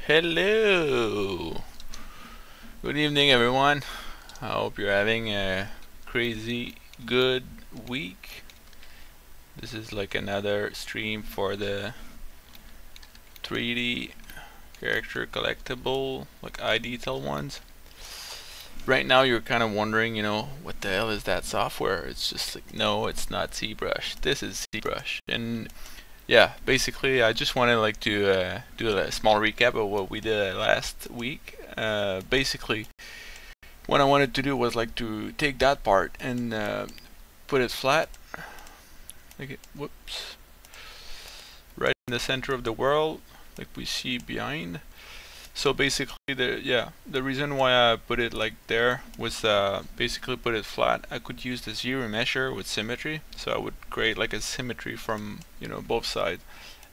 Hello! Good evening, everyone. I hope you're having a crazy good week. This is like another stream for the 3D character collectible, like eye detail ones. Right now you're kind of wondering, what the hell is that software? It's just like, no, it's not Zbrush. This is Zbrush. And yeah, basically I just wanted to do a small recap of what we did last week. Basically what I wanted to do was to take that part and put it flat, whoops, right in the center of the world, like we see behind. So basically, the reason why I put it like there was basically put it flat. I could use the zero measure with symmetry, so I would create like a symmetry from both sides,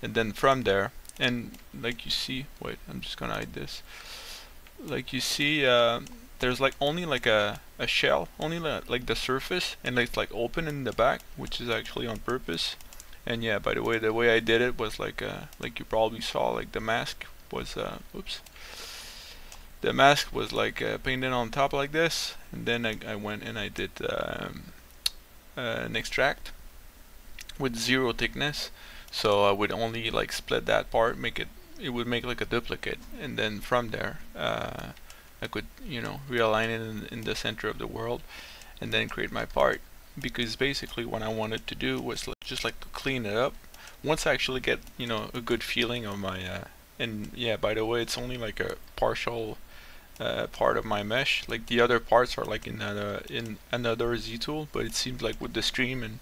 and then from there, and like you see, wait, I'm just gonna hide this. Like you see, there's only a shell, only like the surface, and it's like open in the back, which is actually on purpose. And yeah, by the way I did it was like you probably saw, like the mask was whoops. The mask was painted on top like this, and then I went and I did an extract with zero thickness, so I would only split that part, it would make like a duplicate, and then from there I could realign it in the center of the world and then create my part. Because basically what I wanted to do was just to clean it up once I actually get a good feeling of my and yeah, by the way, it's only like a partial part of my mesh. Like the other parts are like in another Z tool, but it seems like with the stream and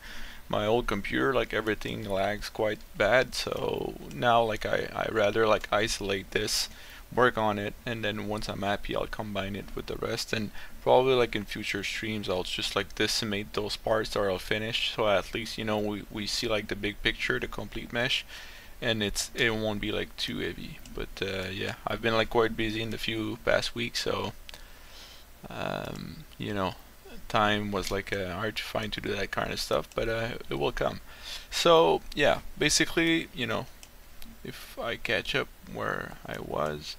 my old computer, everything lags quite bad. So now I rather isolate this, work on it, and then once I'm happy I'll combine it with the rest. And probably in future streams I'll just decimate those parts that are finished, so at least we see the big picture, the complete mesh, and it won't be too heavy. But yeah, I've been quite busy in the few past weeks, so time was hard to find to do that kind of stuff, but it will come. So yeah, basically if I catch up where I was,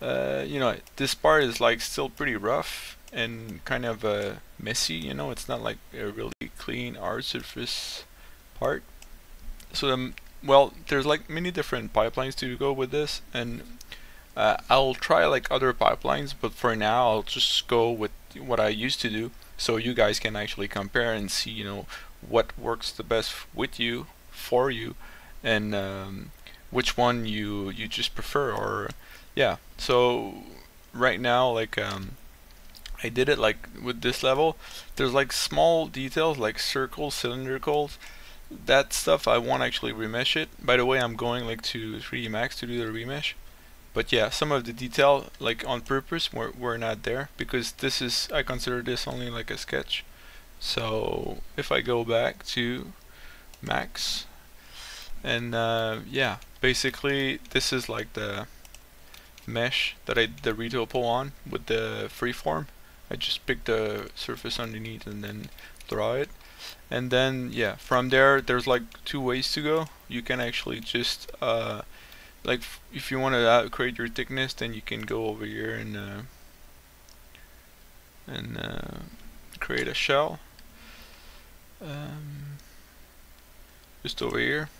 this part is still pretty rough and kind of messy. It's not a really clean hard surface part. So well, there's many different pipelines to go with this, and I'll try other pipelines, but for now I'll just go with what I used to do, so you guys can actually compare and see what works the best with you, for you, and which one you just prefer. Or yeah, so right now I did it with this level. There's small details like circles, cylindricals, that stuff I won't actually remesh it. By the way, I'm going to 3D Max to do the remesh. But yeah, some of the detail on purpose were not there, because this is, I consider this only a sketch. So if I go back to Max, and yeah, basically this is the mesh that I did the retopo on with the freeform. I just pick the surface underneath and then draw it. And then yeah, from there there's two ways to go. You can actually just if you want to create your thickness, then you can go over here and create a shell just over here.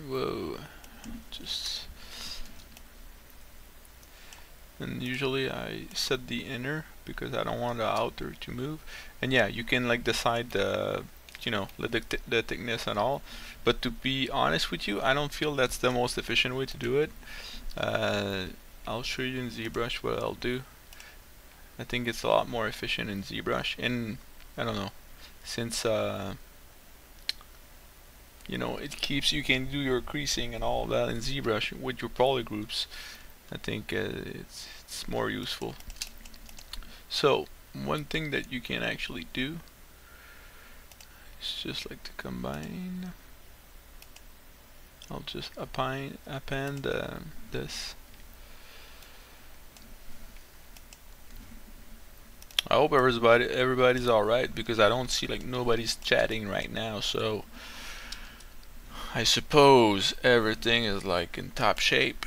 Whoa, just, and usually I set the inner because I don't want the outer to move. And yeah, you can decide the the thickness and all, but to be honest with you, I don't feel that's the most efficient way to do it. I'll show you in Zbrush what I'll do. I think it's a lot more efficient in Zbrush, and I don't know, since it keeps, you can do your creasing and all that in Zbrush with your poly groups. I think it's more useful. So one thing that you can actually do is just to combine. I'll just append this. I hope everybody's alright, because I don't see nobody's chatting right now, so I suppose everything is in top shape.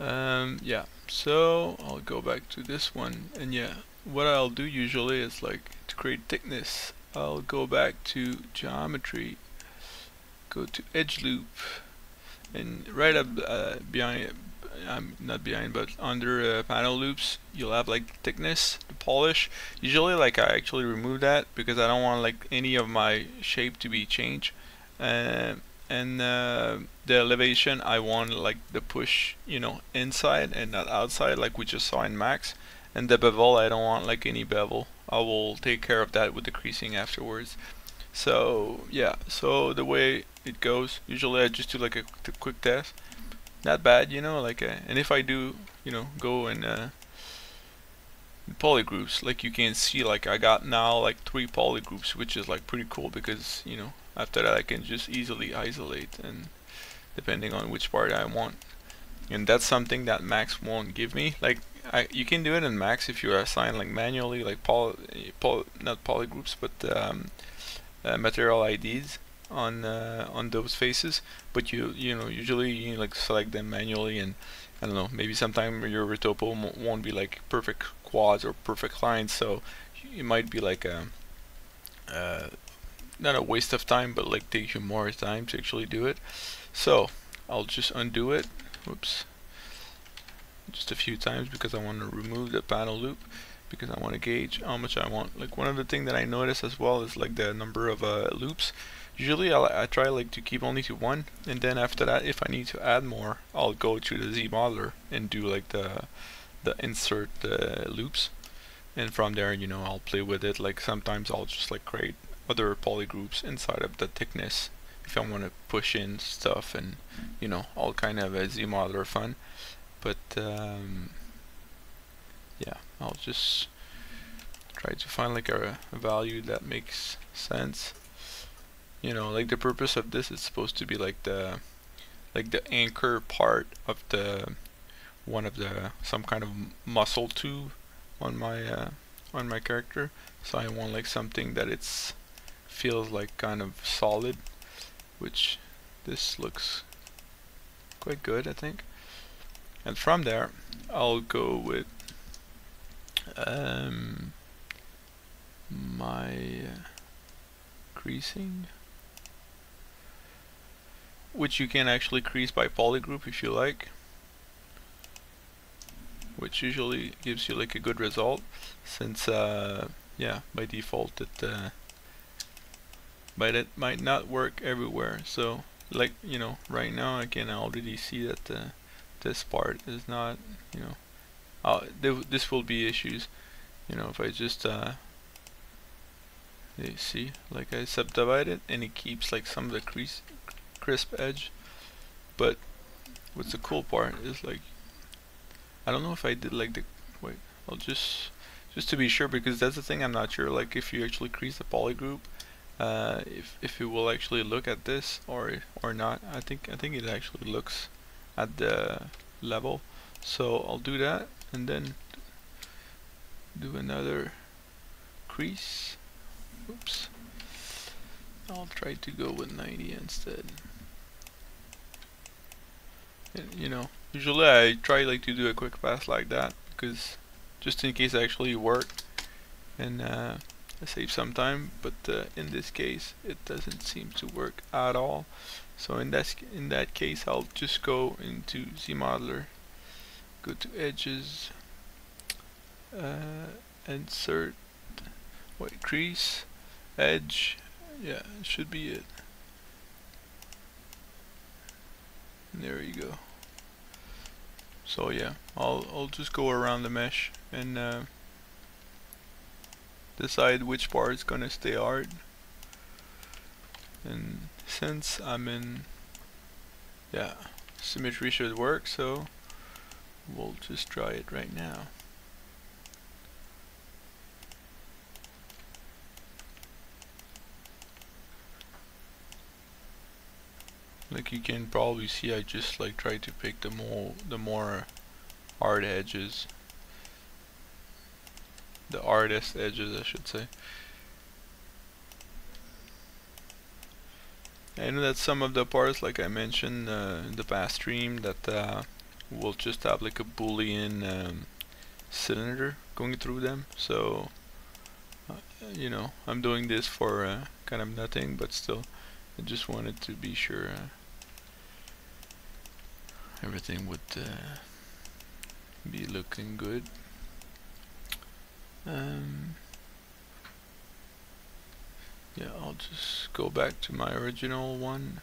Yeah, so I'll go back to this one, and yeah, what I'll do usually is like to create thickness, I'll go back to geometry, go to edge loop, and right up behind, not behind, but under panel loops, you'll have like thickness, the polish. Usually, like I actually remove that because I don't want like any of my shape to be changed. Uh, and the elevation, I want like the push, you know, inside and not outside, like we just saw in Max. And the bevel, I don't want like any bevel. I will take care of that with the creasing afterwards. So yeah, so the way it goes, usually I just do like a quick test. Not bad, you know, like and if I do, you know, go in polygroups, like you can see, like I got now like 3 polygroups, which is like pretty cool because, you know, after that I can just easily isolate, and depending on which part I want. And that's something that Max won't give me. Like you can do it in Max if you assign like manually, like not polygroups, but material IDs on those faces, but you know, usually you like select them manually, and I don't know, maybe sometime your retopo won't be like perfect quads or perfect lines, so it might be like a not a waste of time, but like take you more time to actually do it. So I'll just undo it, whoops, just a few times because I want to remove the panel loop, because I want to gauge how much I want. Like one of the things that I notice as well is like the number of loops. Usually I try like to keep only to 1, and then after that, if I need to add more, I'll go to the Z modeler and do like the insert loops, and from there, you know, I'll play with it. Like sometimes I'll just like create other polygroups inside of the thickness if I want to push in stuff, and you know, all kind of a Z modeler fun. But yeah, I'll just try to find like a value that makes sense. You know, like the purpose of this is supposed to be like the anchor part of the one of the some kind of muscle tube on my character. So I want like something that it's feels like kind of solid, which this looks quite good, I think. And from there, I'll go with my creasing, which you can actually crease by polygroup if you like, which usually gives you like a good result, since yeah, by default but it might not work everywhere. So like, you know, right now I can already see that this part is not, you know, this will be issues, you know, if I just you see, like I subdivide it and it keeps like some of the crisp edge. But what's the cool part is like, I don't know if I did like the, wait, I'll just to be sure, because that's the thing I'm not sure, like if you actually crease the polygroup, if it will actually look at this or not. I think it actually looks at the level. So I'll do that and then do another crease. Oops. I'll try to go with 90 instead. And, you know, usually I try like to do a quick pass like that, because just in case it actually worked and I save some time. But in this case, it doesn't seem to work at all. So in that case, I'll just go into Z modeler, go to edges, insert, wait, crease, edge, yeah, it should be it. And there you go. So yeah, I'll just go around the mesh and decide which part is gonna stay hard. And since I'm in, yeah, symmetry should work, so we'll just try it right now. Like you can probably see, I just like try to pick the more hard edges, the hardest edges, I should say. I know that some of the parts, like I mentioned in the past stream, that will just have like a Boolean cylinder going through them. So you know, I'm doing this for kind of nothing, but still I just wanted to be sure everything would be looking good. Yeah, I'll just go back to my original one.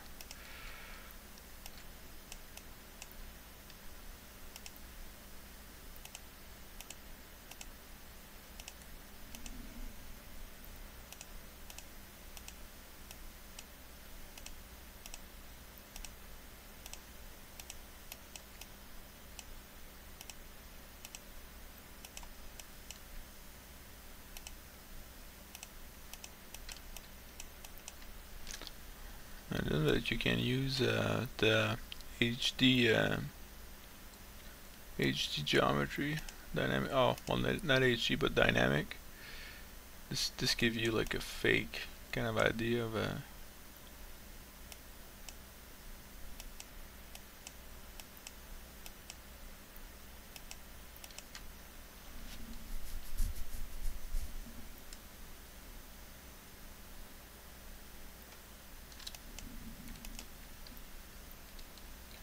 I know that you can use the HD geometry dynamic. Oh, well, not HD but dynamic. This gives you like a fake kind of idea of a.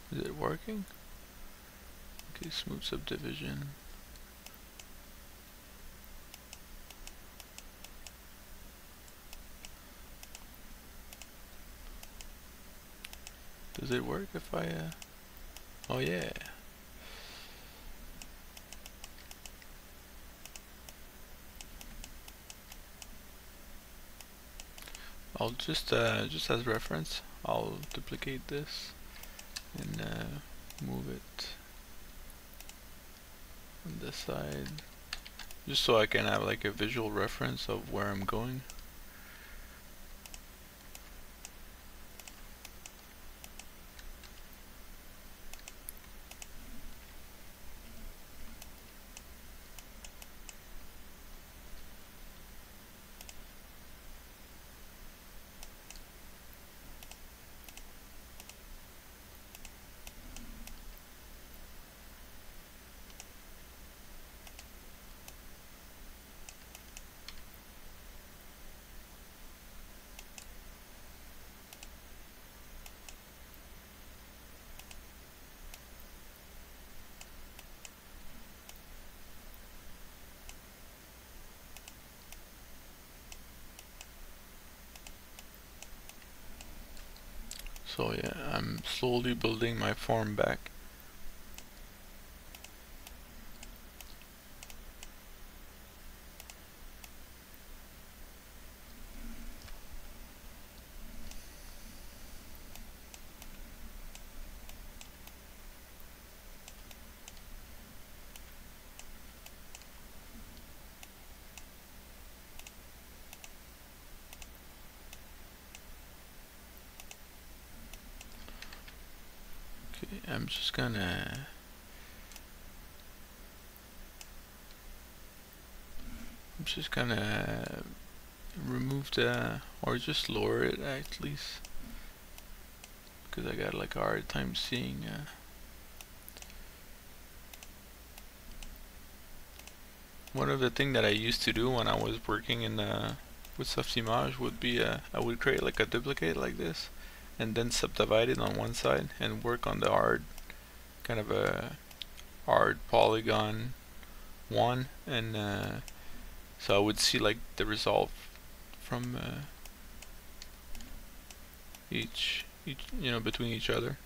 Is it working? Okay, smooth subdivision. Does it work if I oh yeah. I'll just as reference, I'll duplicate this and move it on this side, just so I can have like a visual reference of where I'm going. So yeah, I'm slowly building my form back. Okay, I'm just gonna remove the, or just lower it at least, because I got like a hard time seeing one of the things that I used to do when I was working in with Softimage would be I would create like a duplicate like this and then subdivide it on one side and work on the hard kind of a hard polygon one, and so I would see like the result from each you know, between each other.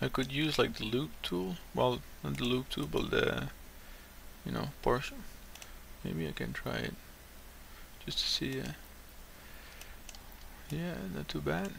I could use like the loop tool, well, not the loop tool, but the, you know, portion. Maybe I can try it just to see. Yeah, not too bad.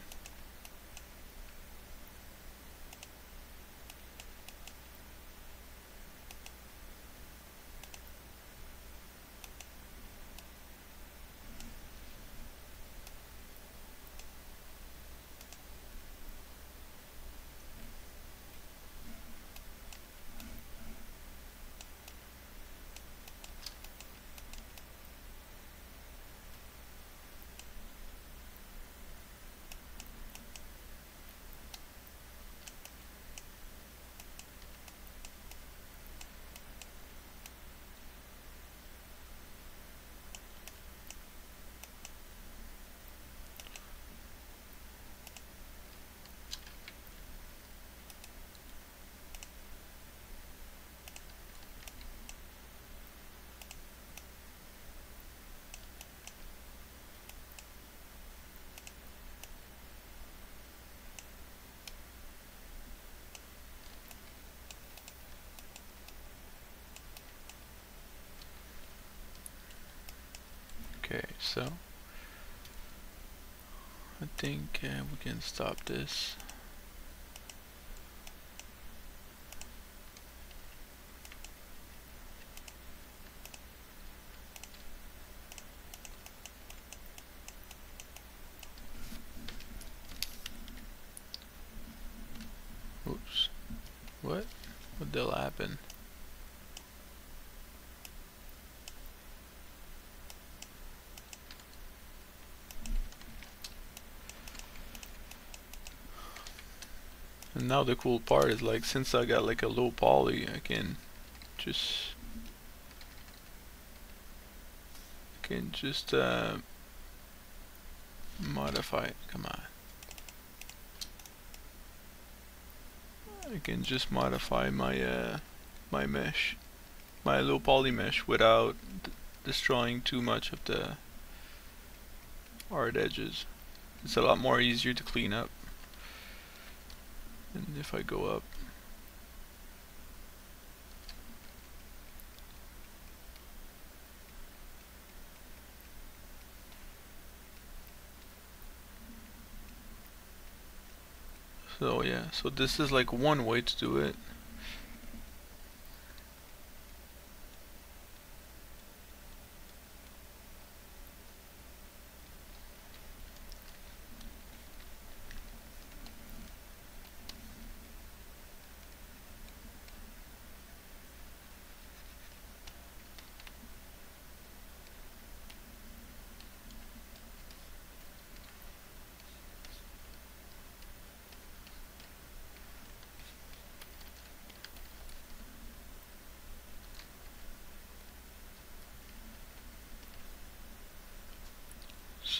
Okay, so I think we can stop this. Oops. What? What the hell happened? And now the cool part is, like, since I got like a low poly, I can just modify it. Come on. I can just modify my my mesh, my low poly mesh, without destroying too much of the hard edges. It's a lot more easier to clean up. And if I go up, so yeah, so this is like one way to do it.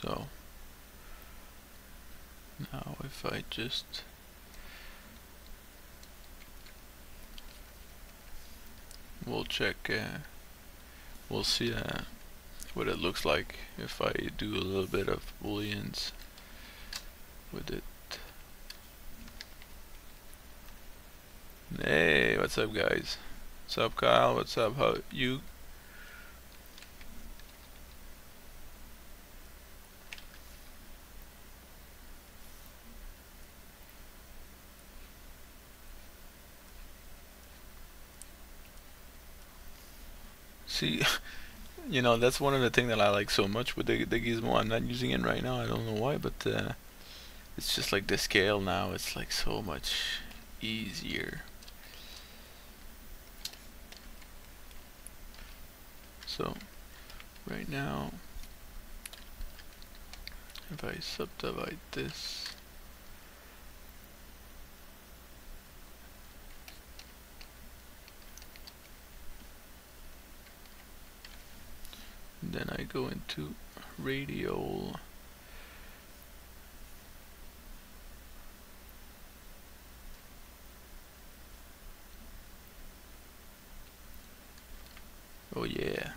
So now if I just we'll check, we'll see what it looks like if I do a little bit of booleans with it. Hey, what's up guys? What's up Kyle? What's up? How you? See, you know, that's one of the things that I like so much with the gizmo. I'm not using it right now, I don't know why, but it's just like the scale now, it's like so much easier. So right now, if I subdivide this, then I go into radial, oh yeah.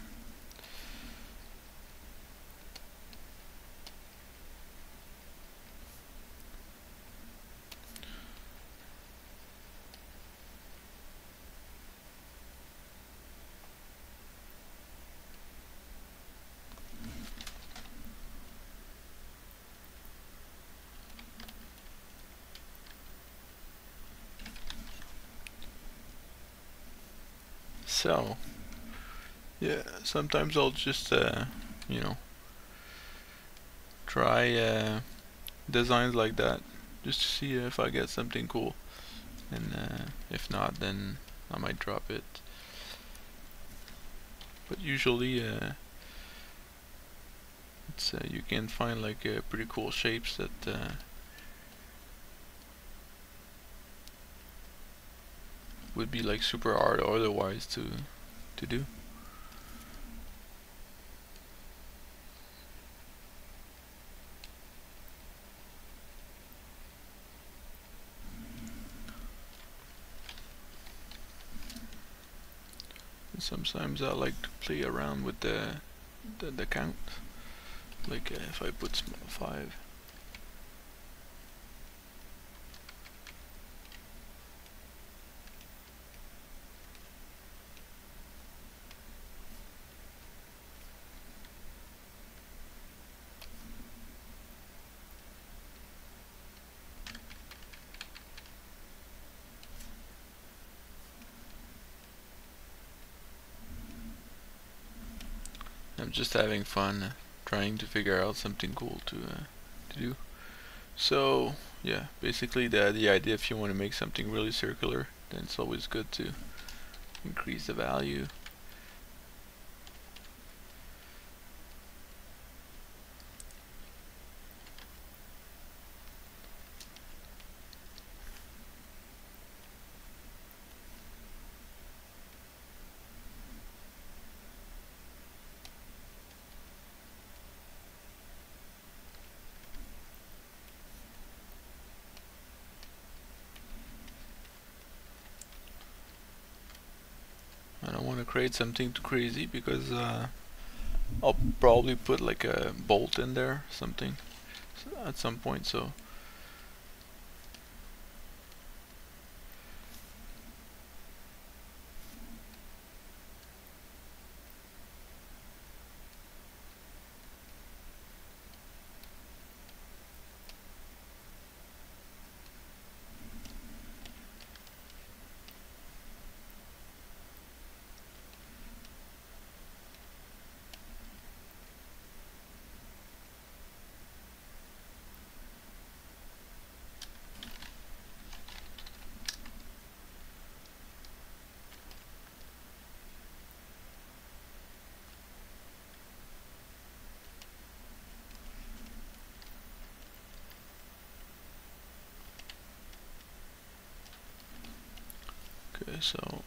So yeah, sometimes I'll just you know, try designs like that just to see if I get something cool, and if not, then I might drop it. But usually it's you can find like pretty cool shapes that would be like super hard otherwise to do. And sometimes I like to play around with the count, like if I put small 5. I'm just having fun trying to figure out something cool to do. So yeah, basically the idea, if you want to make something really circular, then it's always good to increase the value. I don't want to create something too crazy because I'll probably put like a bolt in there, something at some point. So okay, so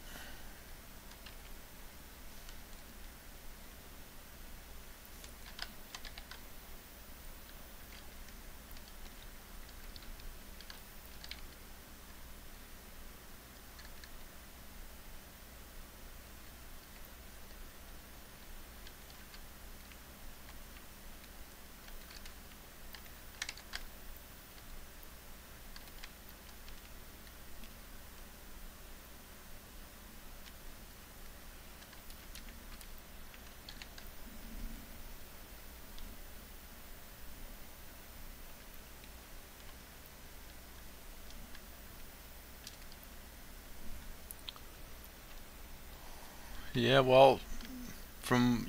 yeah, well, from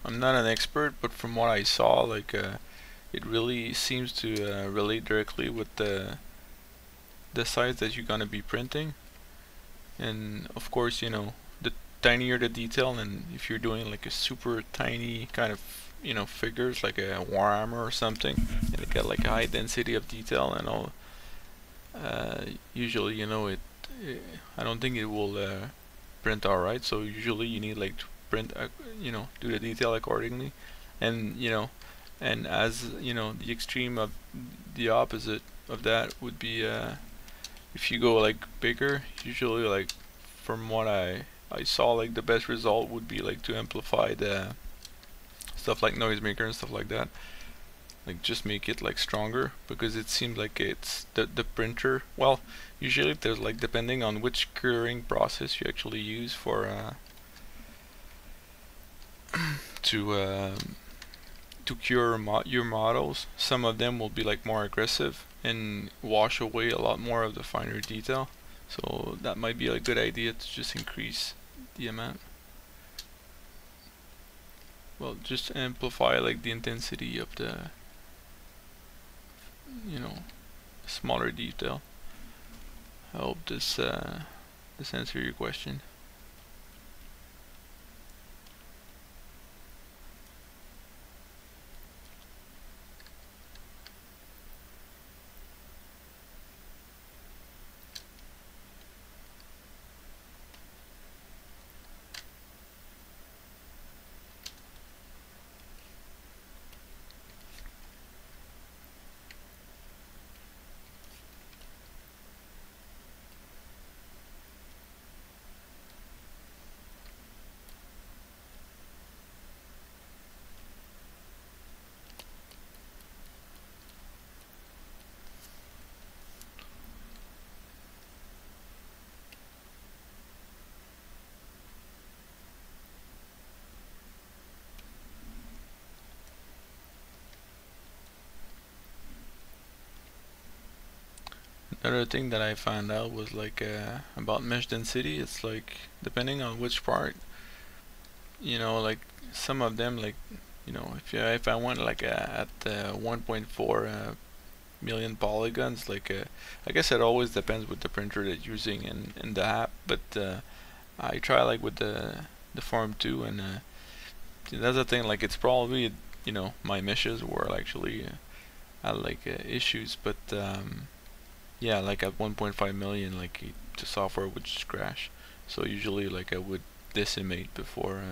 I'm not an expert, but from what I saw, like it really seems to relate directly with the size that you're gonna be printing. And of course, the tinier the detail, and if you're doing like a super tiny kind of figures like a Warhammer or something, and it got like a high density of detail and all, usually I don't think it will print alright. So usually you need like to print do the detail accordingly, and and as the extreme of the opposite of that would be if you go like bigger, usually like from what I saw, like the best result would be like to amplify the stuff like noisemaker and stuff like that. Like just make it like stronger, because it seems like it's the printer. Well, usually there's like, depending on which curing process you actually use for to cure your models, some of them will be like more aggressive and wash away a lot more of the finer detail. So that might be a good idea to just increase the amount. Well, just amplify like the intensity of the, you know, smaller detail. I hope this answers your question. Another thing that I found out was like about mesh density. It's like depending on which part, you know, like some of them, like, you know, if I went like at 1.4 million polygons, like I guess it always depends with the printer that you're using in the app. But I try like with the Form 2, and that's the thing. Like it's probably, you know, my meshes were actually had like issues, but yeah, like at 1.5 million, like the software would just crash. So usually, like I would decimate before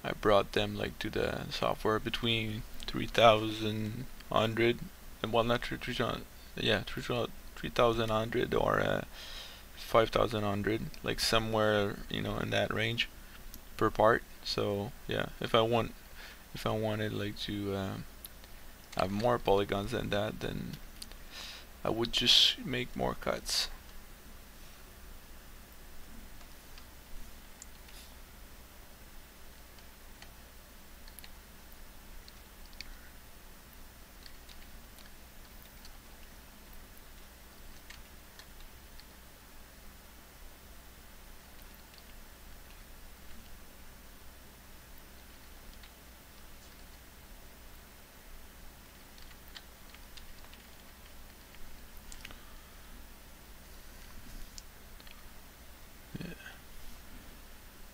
I brought them like to the software between 3,100 and, well, not 3,000, yeah, 3,100 or 5,100, like somewhere, you know, in that range per part. So yeah, if I wanted like to have more polygons than that, then I would just make more cuts. Yeah.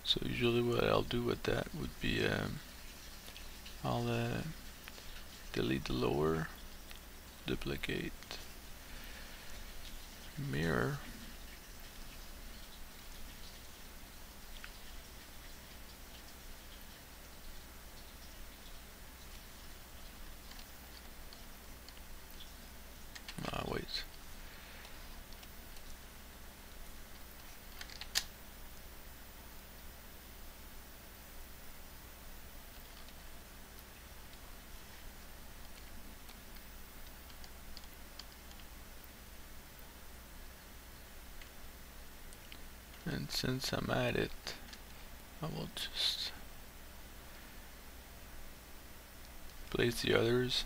So usually what I'll do with that would be I'll delete the lower, duplicate, mirror, wait, and since I'm at it, I will just place the others.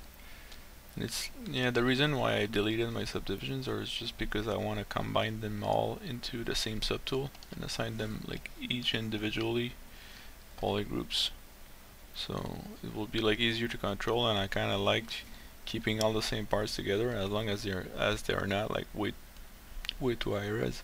And it's, yeah, the reason why I deleted my subdivisions is just because I want to combine them all into the same subtool and assign them like each individually polygroups. So it will be like easier to control, and I kind of like keeping all the same parts together as long as they are not like way too high res.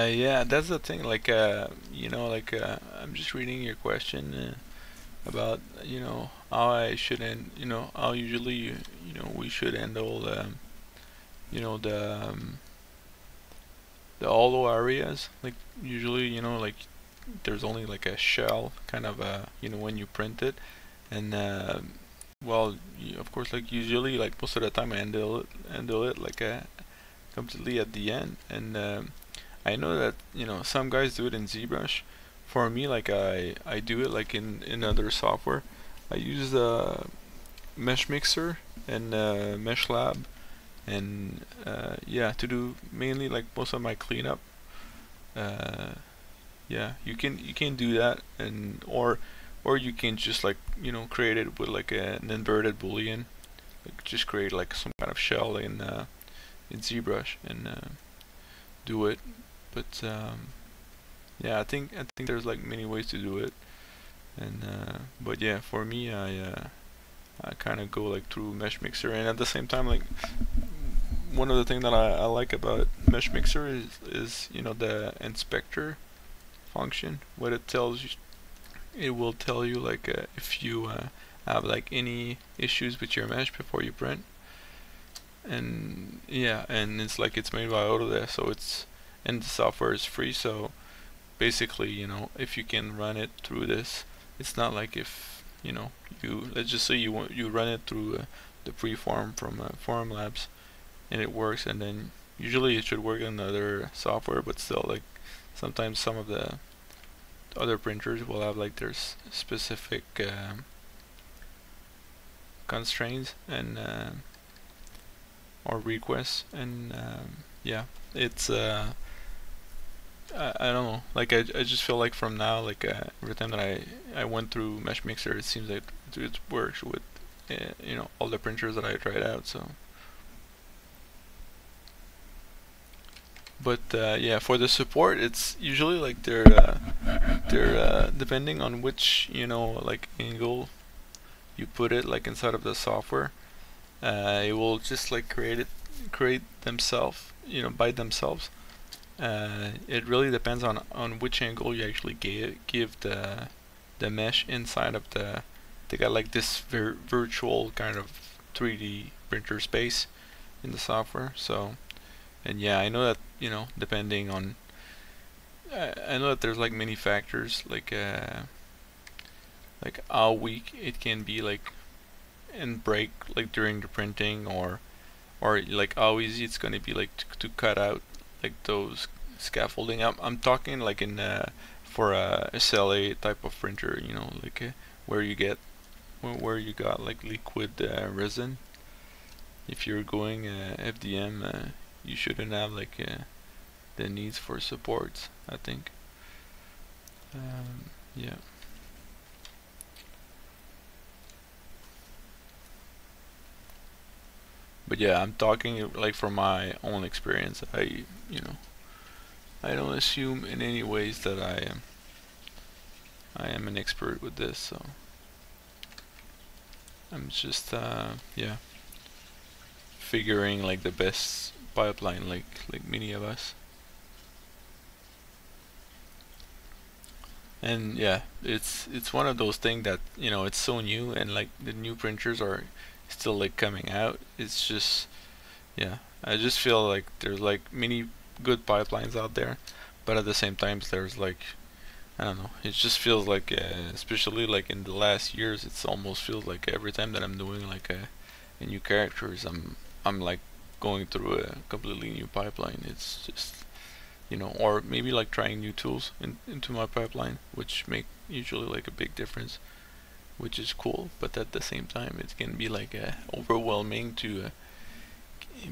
Yeah, that's the thing. Like, you know, like I'm just reading your question about, you know, how I should end, you know, how usually, you know, we should handle, you know, the hollow areas. Like, usually, you know, like there's only like a shell kind of, you know, when you print it, and well, of course, like usually, like most of the time, I handle it like completely at the end, and I know that, you know, some guys do it in Zbrush. For me, like I do it like in other software. I use Mesh Mixer and Mesh Lab, and yeah, to do mainly like most of my cleanup. Uh, yeah, you can do that, and or you can just like, you know, create it with like an inverted boolean. Like just create like some kind of shell in ZBrush and do it. But yeah, I think there's like many ways to do it, and but yeah, for me, I kind of go like through Mesh Mixer, and at the same time, like one of the things that I like about Mesh Mixer is, you know, the inspector function. What it tells you, it will tell you like if you have like any issues with your mesh before you print, and yeah, and it's like it's made by Autodesk, so it's, and the software is free, so basically, you know, if you can run it through this, it's not like if, you know, you, let's just say you run it through the preform from Forum Labs, and it works, and then usually it should work in other software, but still, like sometimes some of the other printers will have like their specific constraints and or requests, and yeah, it's I don't know, like I just feel like from now, like every time that I went through Mesh Mixer, it seems like it works with you know, all the printers that I tried out. So but yeah, for the support, it's usually like they're depending on which, you know, like angle you put it like inside of the software, it will just like create themselves, you know, by themselves. It really depends on which angle you actually give the mesh inside of the. They got like this virtual kind of 3D printer space in the software. So, and yeah, I know that, you know, depending on, I know that there's like many factors, like how weak it can be, like and break like during the printing, or like how easy it's going to be like to cut out like those scaffolding. I'm talking like in for a SLA type of printer, you know, like where you get where you got like liquid resin. If you're going FDM, you shouldn't have like the needs for supports, I think. Yeah. But yeah, I'm talking like from my own experience. You know, I don't assume in any ways that I am an expert with this, so I'm just yeah, figuring like the best pipeline, like many of us. And yeah, it's one of those things that, you know, it's so new, and like the new printers are still like coming out. It's just, yeah, I just feel like there's like many good pipelines out there, but at the same time there's like, I don't know, it just feels like especially like in the last years, it's almost feels like every time that I'm doing like a new characters, I'm like going through a completely new pipeline. It's just, you know, or maybe like trying new tools into my pipeline, which make usually like a big difference, which is cool. But at the same time, it can be like overwhelming to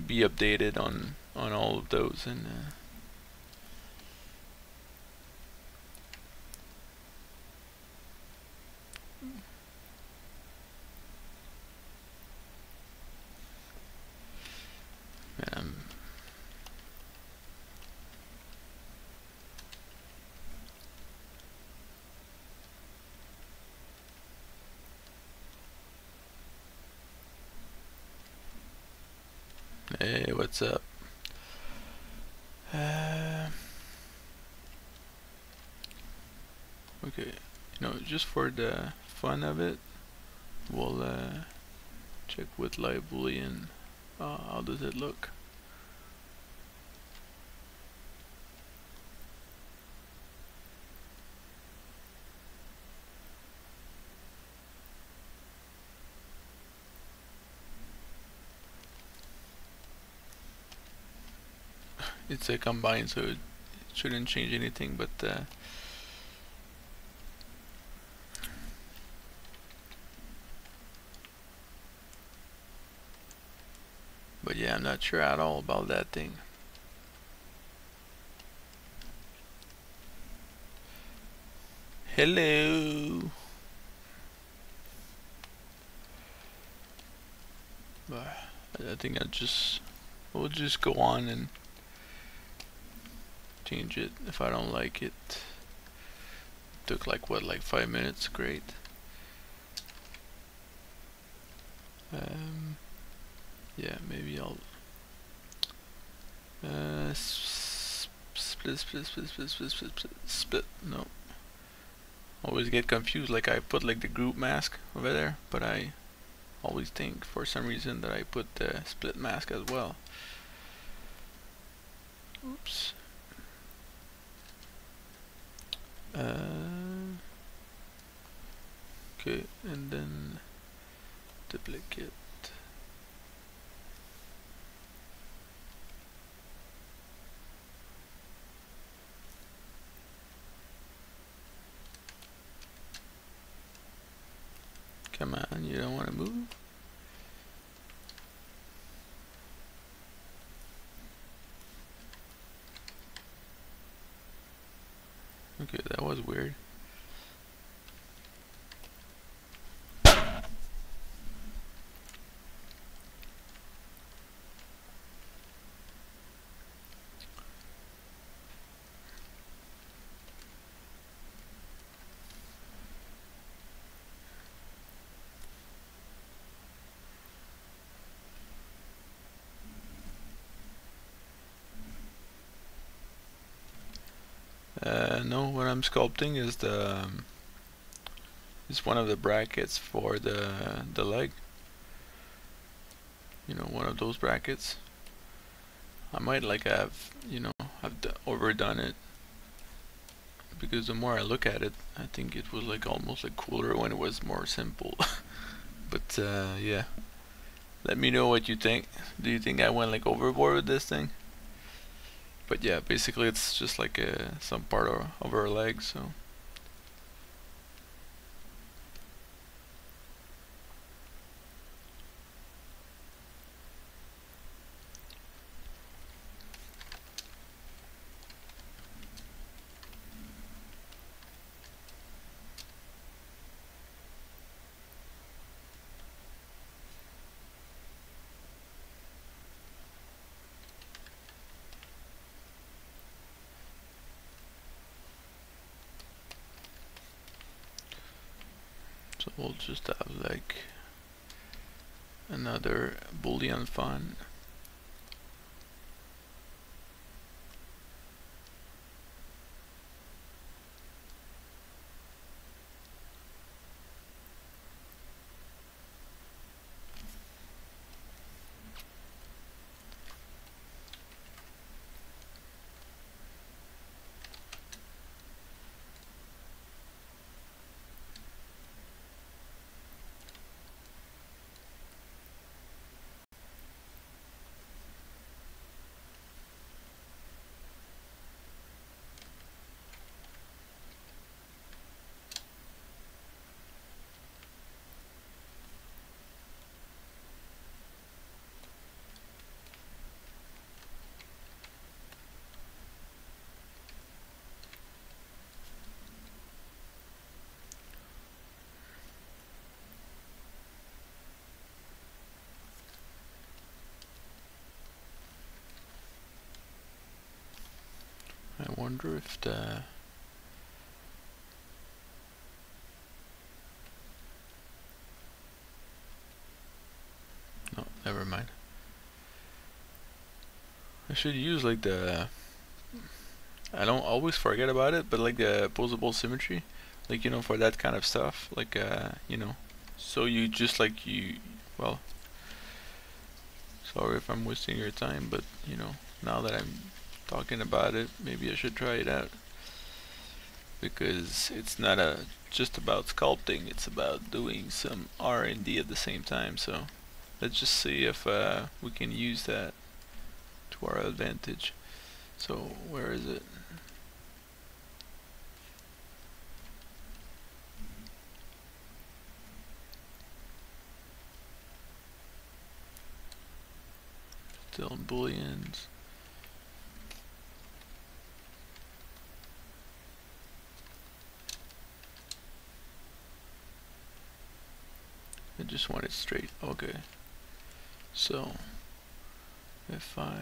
be updated on all of those, and um, hey, what's up? Uh, Okay, you know, just for the fun of it, we'll check with live boolean. How does it look? It's a combine, so it shouldn't change anything, but yeah, I'm not sure at all about that thing. Hello. I think we'll just go on and change it if I don't like it. Took like what, like 5 minutes? Great. Yeah, maybe I'll split. No, always get confused. Like I put like the group mask over there, but I always think for some reason that I put the split mask as well. Oops. Okay, and then duplicate. Come on, you don't want to move? Okay, that was weird. No, what I'm sculpting is one of the brackets for the leg. You know, one of those brackets. I might like have, you know, overdone it, because the more I look at it, I think it was like almost like cooler when it was more simple. But yeah, let me know what you think. Do you think I went like overboard with this thing? But yeah, basically it's just like some part of her leg, so. So we'll just have like another boolean font. I wonder if the no, never mind. I should use like I don't always forget about it, but like the opposable symmetry. like, you know, for that kind of stuff, like you know, so you just like well, sorry if I'm wasting your time, but you know, now that I'm talking about it, maybe I should try it out, because it's not just about sculpting, it's about doing some R&D at the same time. So let's just see if we can use that to our advantage. So where is it? Still in booleans. I just want it straight. Okay. So if I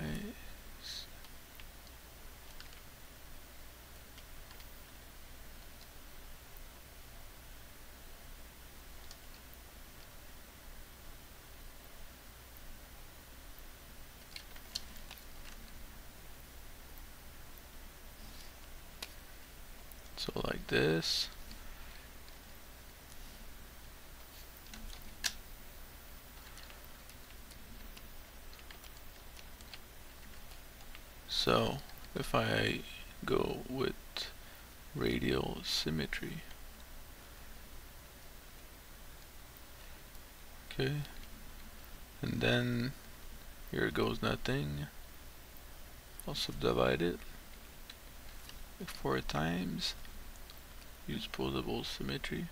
so like this. So if I go with radial symmetry, okay, and then here goes nothing. I'll subdivide it like 4 times. Use posable symmetry.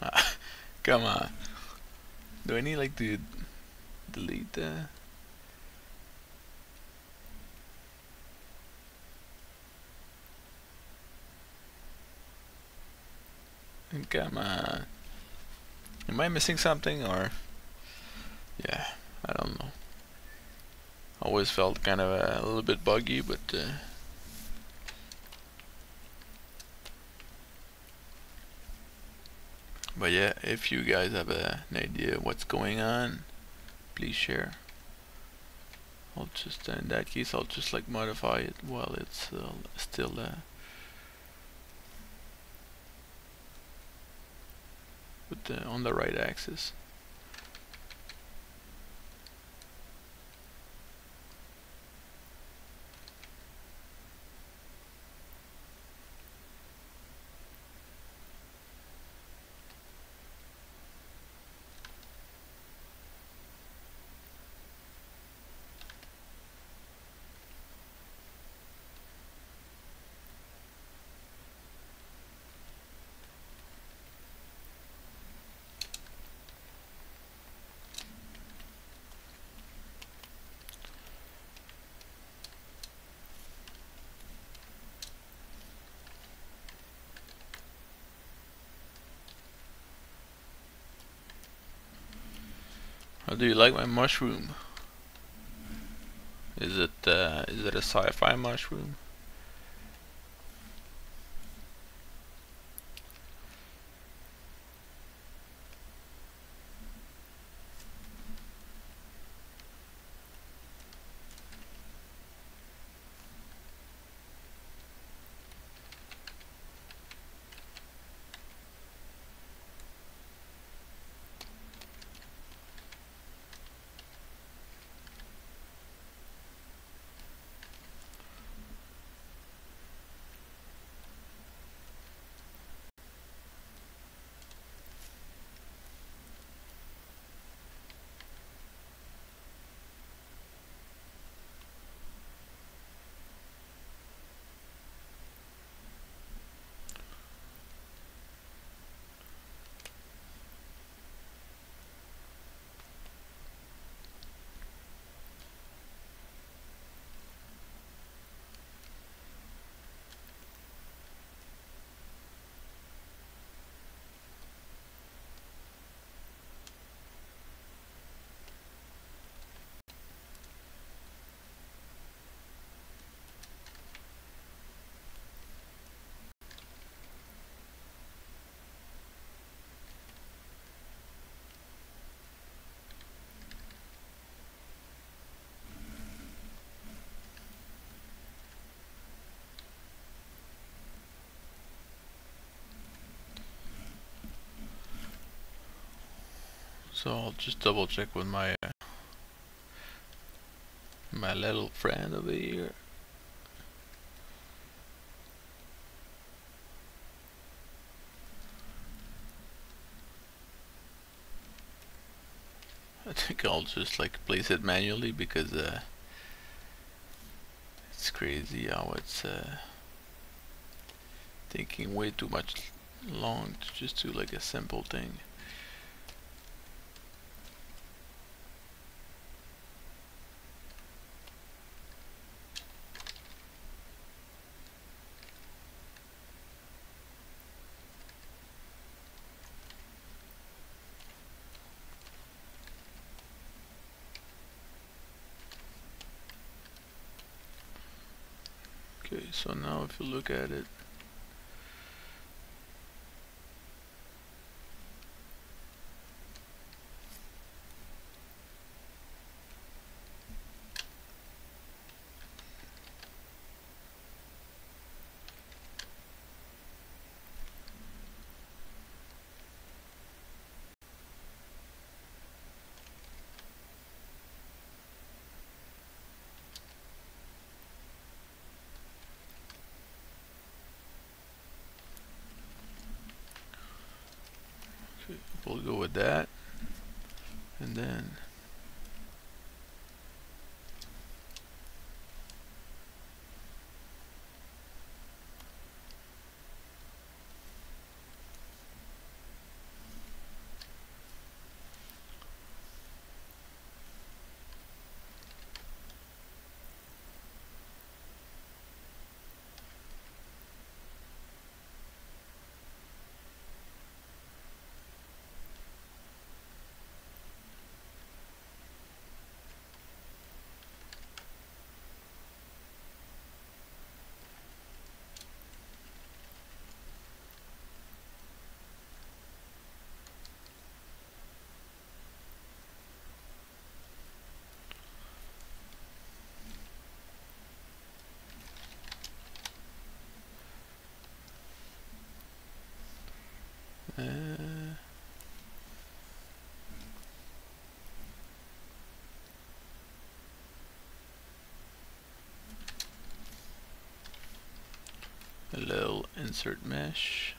Ah, come on. Do I need like to delete that? Come on. Am I missing something, or yeah, I don't know. Always felt kind of a little bit buggy, but yeah, if you guys have an idea what's going on, please share. I'll just in that case I'll just like modify it while it's still with on the right axis. How do you like my mushroom? Is it a sci-fi mushroom? So I'll just double check with my my little friend over here. I think I'll just like place it manually because it's crazy how it's taking way too much long to just do like a simple thing. Okay, so now if you look at it, okay, we'll go with that, and then a little insert mesh.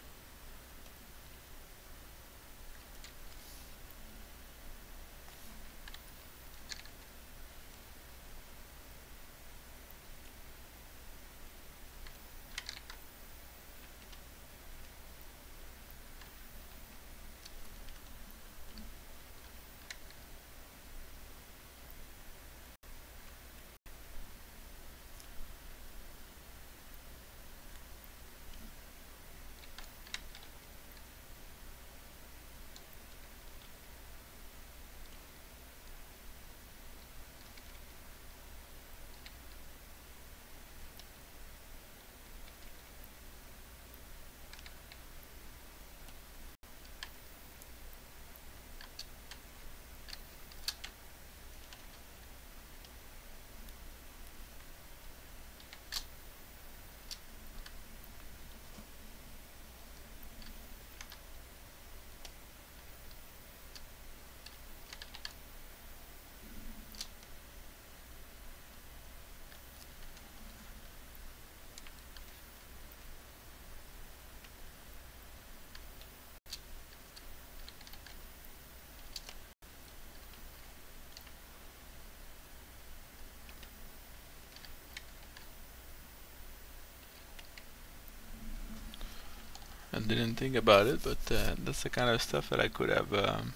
I didn't think about it, but that's the kind of stuff that I could have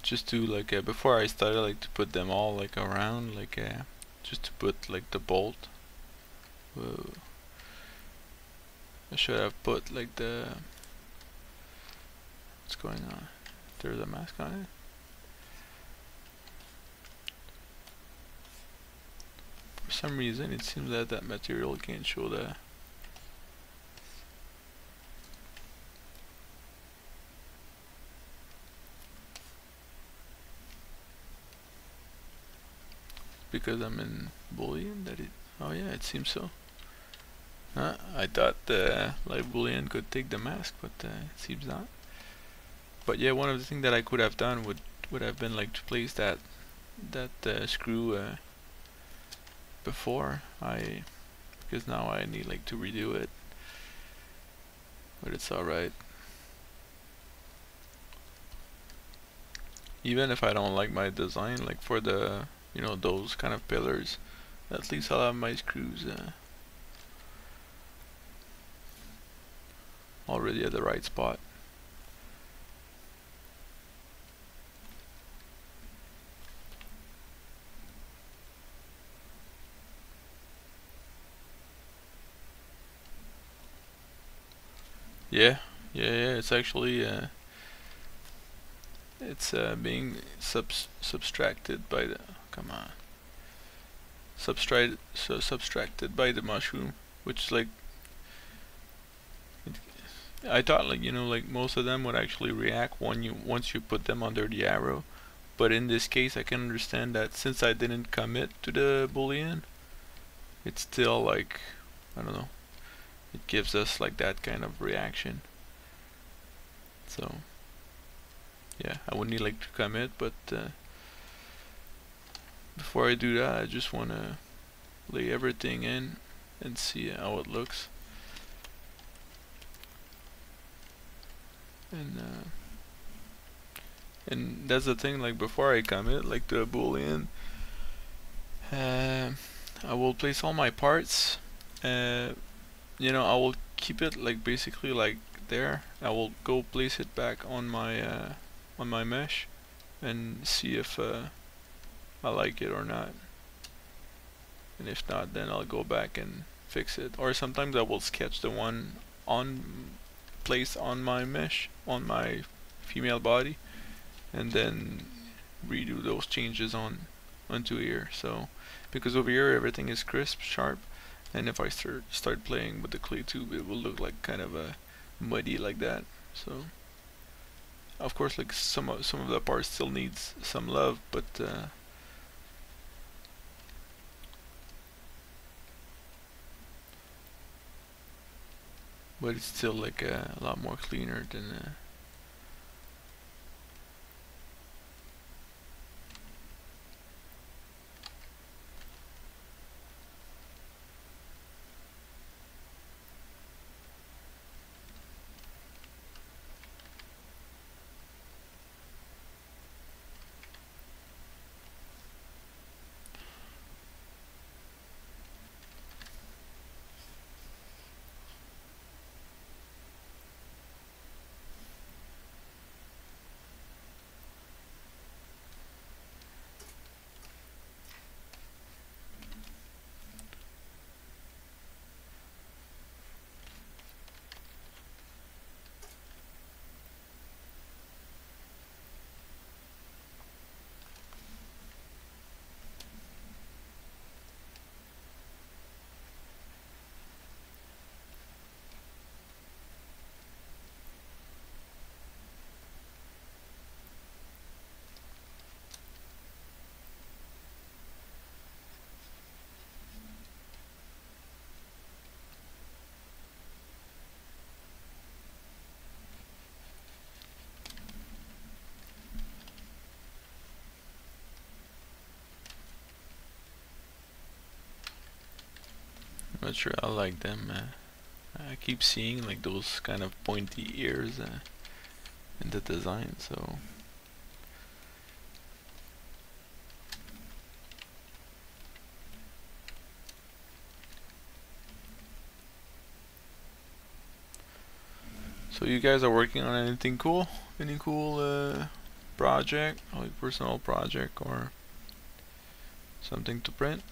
just do like before I started, like to put them all like around, like just to put like the bolt. Whoa. I should have put like the, what's going on? There's a mask on it. For some reason it seems that that material can't show the, because I'm in Boolean that it, oh yeah, it seems so. I thought live Boolean could take the mask, but it seems not. But yeah, one of the things that I could have done would have been like to place that screw before I, because now I need like to redo it, but it's alright. Even if I don't like my design, like for the, you know, those kind of pillars, at least I'll have my screws already at the right spot. Yeah, yeah, it's actually it's being subtracted by the, come on, subtracted by the mushroom, which is like, I thought like, you know, like most of them would actually react once you put them under the arrow, but in this case I can understand that since I didn't commit to the boolean, it's still like, I don't know, it gives us like that kind of reaction. So yeah, I would need like to commit, but before I do that I just want to lay everything in and see how it looks. And that's the thing, like before I commit like to a boolean, I will place all my parts, you know, I will keep it like basically like there. I will go place it back on my mesh and see if I like it or not, and if not, then I'll go back and fix it. Or sometimes I will sketch the one on placed on my mesh on my female body, and then redo those changes onto here. So because over here everything is crisp, sharp, and if I start playing with the clay tube, it will look like kind of a muddy like that. So of course, like some of the parts still needs some love, but it's still like a lot more cleaner than I'm not sure I like them. I keep seeing like those kind of pointy ears in the design, so you guys are working on anything cool? Any cool project, like personal project or something to print?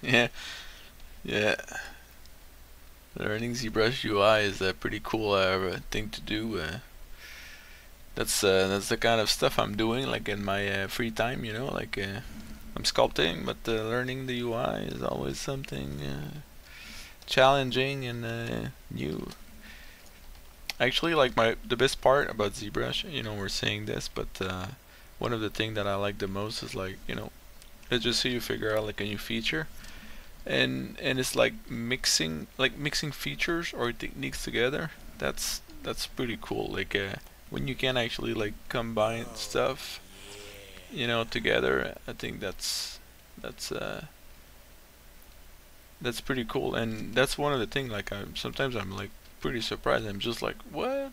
Yeah, yeah. Learning ZBrush UI is a pretty cool thing to do. That's the kind of stuff I'm doing, like in my free time. Like I'm sculpting, but learning the UI is always something challenging and new. Actually, like the best part about ZBrush, we're saying this, but one of the things that I like the most is like, let's just say you figure out like a new feature, and it's like mixing features or techniques together. That's pretty cool. Like when you can actually like combine stuff, together. I think that's that's pretty cool, and that's one of the things. Like sometimes I'm like pretty surprised. I'm just like, what?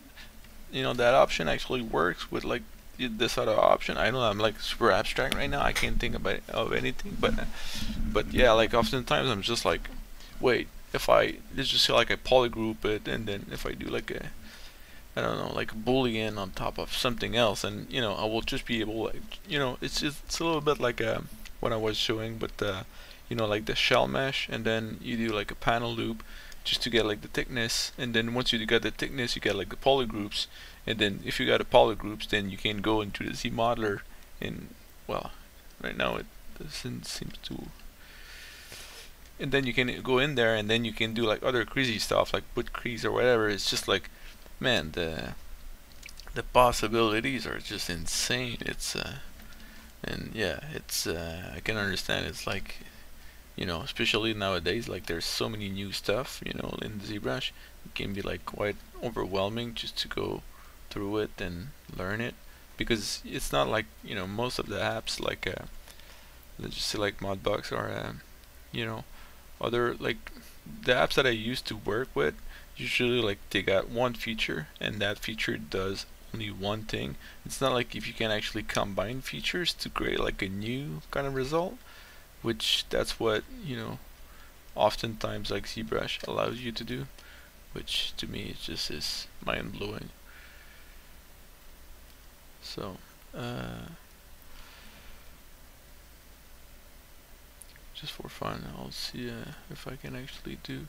That option actually works with like this other option. I know I'm like super abstract right now. I can't think of anything, but yeah, like oftentimes I'm just like, wait, if I let's just say like I polygroup it, and then if I do like a I don't know, like a boolean on top of something else, and I will just be able, like, it's a little bit like what I was showing, but like the shell mesh, and then you do like a panel loop just to get like the thickness, and then once you get the thickness, you get like the polygroups, and then if you got a polygroups, then you can go into the Z modeler, and well, right now it doesn't seem to. And then you can go in there, and then you can do like other crazy stuff, like put crease or whatever. It's just like, man, the possibilities are just insane. It's and yeah, it's I can understand. It's like, especially nowadays, like there's so many new stuff, in ZBrush. It can be like quite overwhelming just to go through it and learn it, because it's not like, most of the apps, like let's just say like Modbox or you know other, like the apps that I used to work with, usually like they got one feature and that feature does only one thing. It's not like if you can actually combine features to create like a new kind of result, which that's what, oftentimes like ZBrush allows you to do, which to me it just is mind blowing. So just for fun, I'll see if I can actually do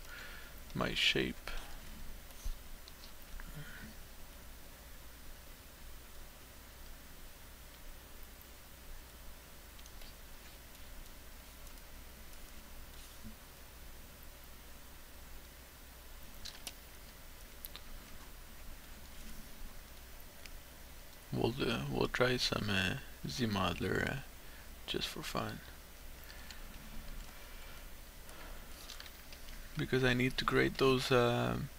my shape. We'll try some Z modeler just for fun, because I need to create those some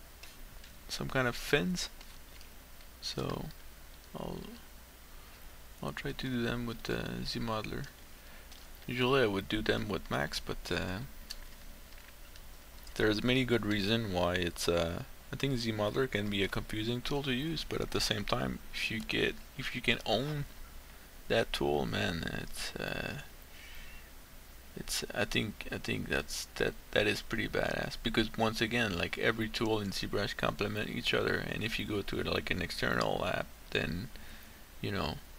kind of fins. So I'll try to do them with Z modeler. Usually I would do them with Max, but there's many good reasons why it's I think Z modeler can be a confusing tool to use, but at the same time, if you can own that tool, man, it's I think that is pretty badass, because once again, like every tool in ZBrush complement each other, and if you go to like an external app, then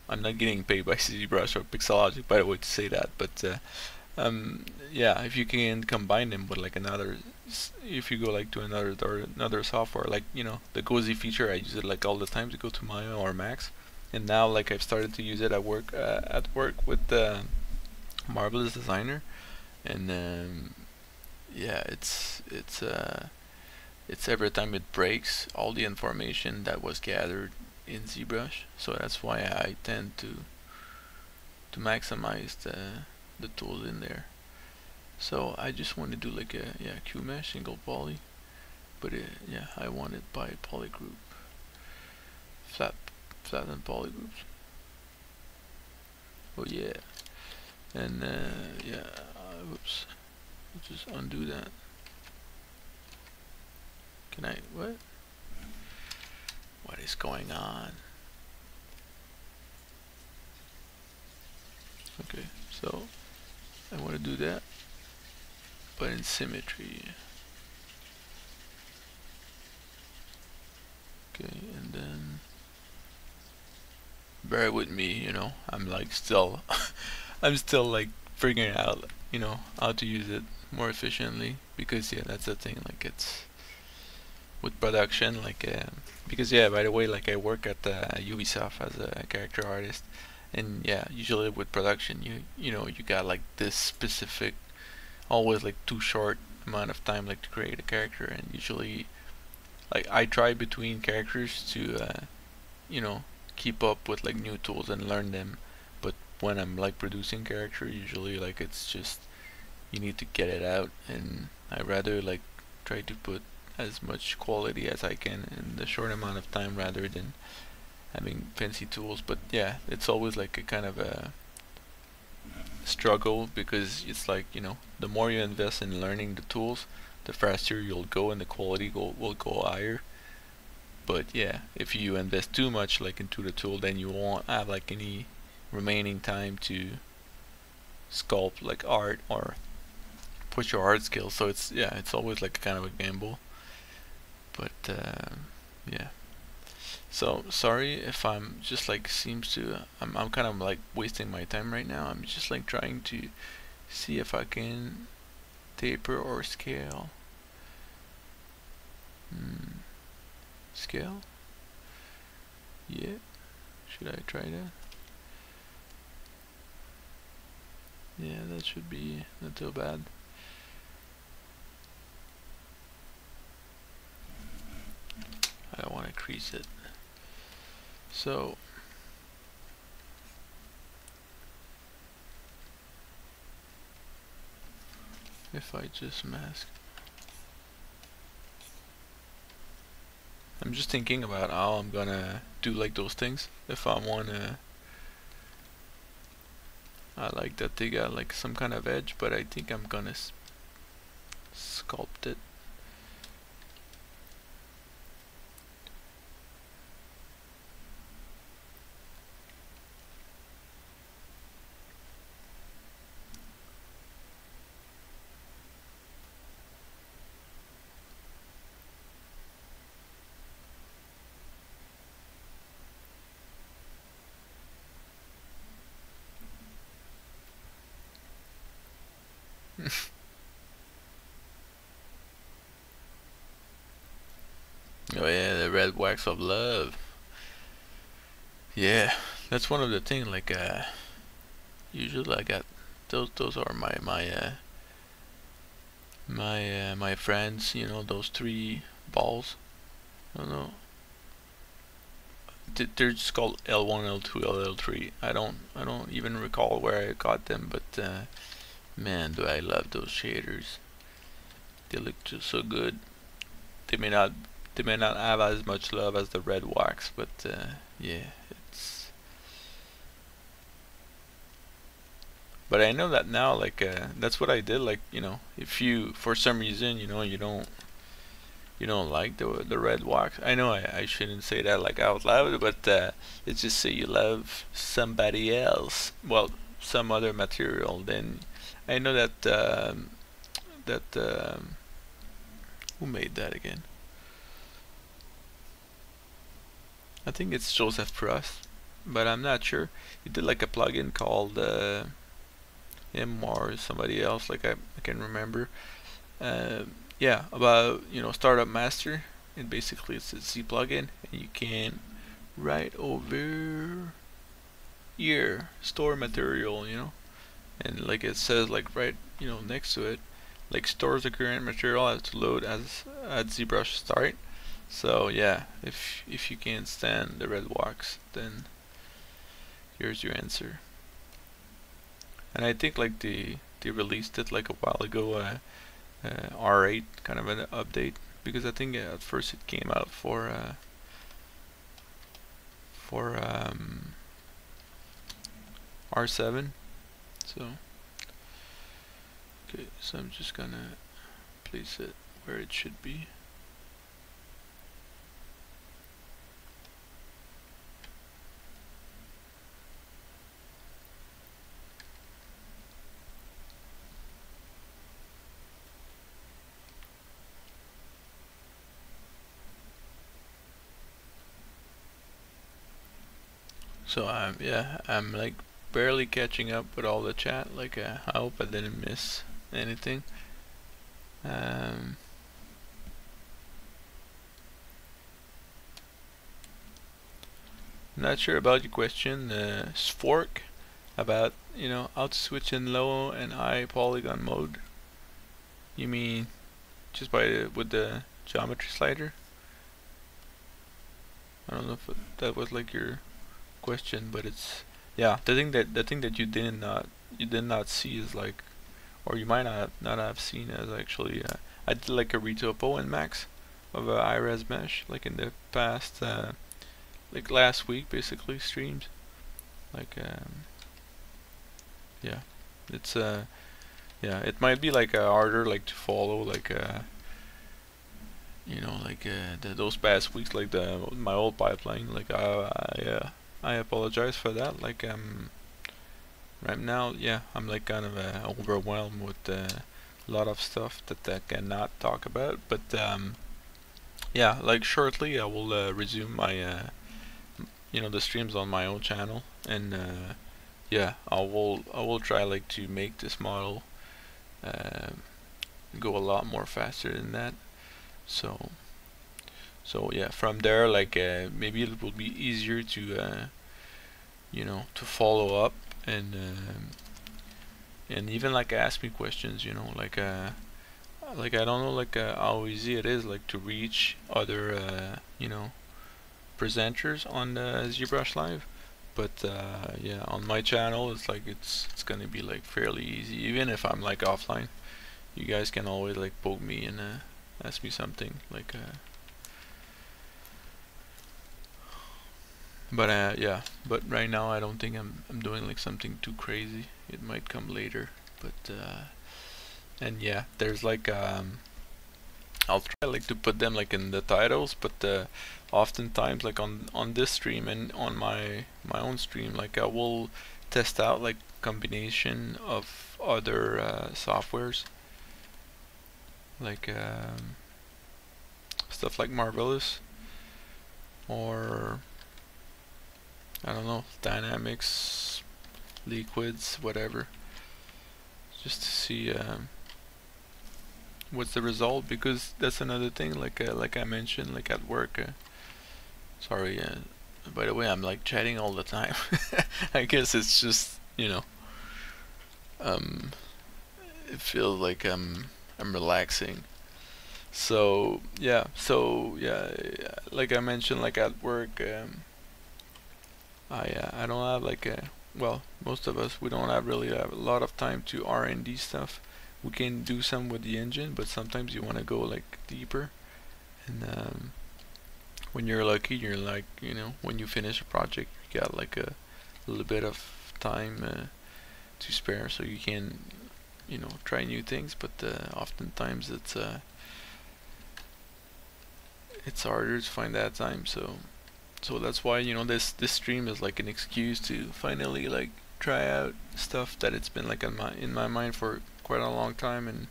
I'm not getting paid by ZBrush or Pixologic, by the way, to say that, but yeah, if you can combine them with like another, if you go like to another software, like the cozy feature, I use it like all the time to go to Maya or Max, and now like I've started to use it at work with Marvelous Designer, and yeah, it's every time it breaks all the information that was gathered in ZBrush, so that's why I tend to maximize the tools in there. So I just want to do like a QMesh single poly, but yeah, I want it by polygroup, flatten polygroups. Oh yeah, and yeah, whoops, let's just undo that. Can I, what is going on? Okay, so I want to do that, but in symmetry. Okay, and then bear with me, I'm like still I'm still like figuring out, you know, how to use it more efficiently, because yeah, that's the thing, like it's with production, like because yeah, by the way, like I work at Ubisoft as a character artist, and yeah, usually with production, you know, you got like this specific, always like too short amount of time like to create a character, and usually like I try between characters to you know, keep up with like new tools and learn them, but when I'm like producing character, usually like it's just you need to get it out, and I rather like try to put as much quality as I can in the short amount of time rather than having fancy tools. But yeah, it's always like a kind of a struggle, because it's like, you know, the more you invest in learning the tools, the faster you'll go and the quality will go higher. But yeah, if you invest too much like into the tool, then you won't have like any remaining time to sculpt like art or push your art skills. So it's, yeah, it's always like kind of a gamble. But yeah, so sorry if I'm just like seems to I'm kind of like wasting my time right now. I'm just like trying to see if I can taper or scale. Scale? Yeah. Should I try that? Yeah, that should be not too bad. I don't want to crease it. So if I just mask, I'm just thinking about how I'm gonna do like those things. If I wanna, I like that they got like some kind of edge, but I think I'm gonna sculpt it. Oh yeah, the red wax of love. Yeah, that's one of the things. Like usually I got those are my friends. You know, those three balls. I don't know. They're just called L1, L2, L3. I don't even recall where I got them, but man, do I love those shaders. They look just so good. They may not have as much love as the red wax, but yeah, it's. But I know that now, like that's what I did. Like, you know, if you for some reason, you know, you don't like the red wax. I know I shouldn't say that like out loud, but let's just say you love somebody else. Well, some other material. Then I know that who made that again? I think it's Joseph Prost, but I'm not sure. He did like a plugin called him or somebody else. Like I can remember. Yeah, about, you know, Startup Master. And basically it's a C plugin, and you can right over here store material, you know, and like it says like right, you know, next to it, like stores the current material as to load as at Zbrush start. So yeah, if you can't stand the red wax, then here's your answer. And I think like they released it like a while ago, R8 kind of an update, because I think at first it came out for R7. So okay, so I'm just gonna place it where it should be. So yeah, I'm like barely catching up with all the chat. Like I hope I didn't miss anything. Not sure about your question, Sfork, about how to switch in low and high polygon mode. You mean just with the geometry slider? I don't know if that was like your question, but it's yeah. The thing that you did not see is like, or you might not have seen, as actually I did like a retopo in Max of a high-res mesh like in the past like last week basically streams. Like yeah, it's yeah, it might be like harder like to follow like like those past weeks, like my old pipeline. Like I apologize for that. Like right now, yeah, I'm like kind of overwhelmed with a lot of stuff that I cannot talk about. But yeah, like shortly I will resume my the streams on my own channel, and yeah, I will try like to make this model go a lot more faster than that. So yeah, from there, like maybe it will be easier to to follow up and even like ask me questions, like I don't know like how easy it is like to reach other presenters on the ZBrush Live. But yeah, on my channel it's like it's gonna be like fairly easy. Even if I'm like offline, you guys can always like poke me and ask me something like but yeah, but right now I don't think I'm doing like something too crazy. It might come later. But and yeah, there's like I'll try like to put them like in the titles, but oftentimes like on this stream and on my own stream, like I will test out like combination of other softwares, like stuff like Marvelous, or I don't know, Dynamics, Liquids, whatever, just to see what's the result. Because that's another thing, like I mentioned, like at work. Sorry, by the way, I'm like chatting all the time. I guess it's just it feels like I'm relaxing. So yeah, like I mentioned, like at work, I don't have like a well, most of us, we don't have really have a lot of time to R&D stuff. We can do some with the engine, but sometimes you want to go like deeper. And when you're lucky, you're like when you finish a project, you got like a little bit of time to spare, so you can try new things. But oftentimes it's harder to find that time. So that's why this stream is like an excuse to finally like try out stuff that it's been like in my mind for quite a long time,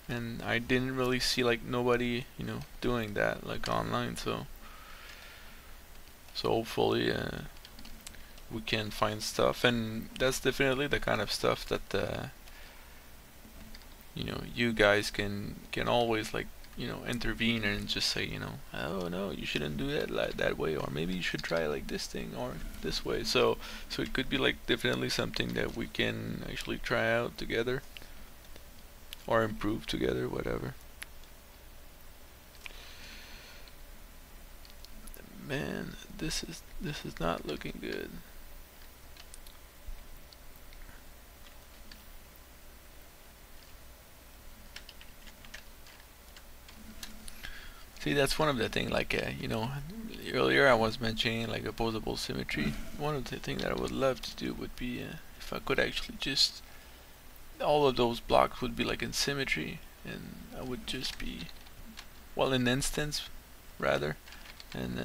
and I didn't really see like nobody doing that like online. So hopefully we can find stuff, and that's definitely the kind of stuff that you guys can always like intervene and just say oh no, you shouldn't do it like that way, or maybe you should try like this thing or this way. So it could be like definitely something that we can actually try out together or improve together, whatever. Man, this is not looking good. See, that's one of the things, like earlier I was mentioning like opposable symmetry. One of the things that I would love to do would be if I could actually just all of those blocks would be like in symmetry, and I would just be in instance rather, and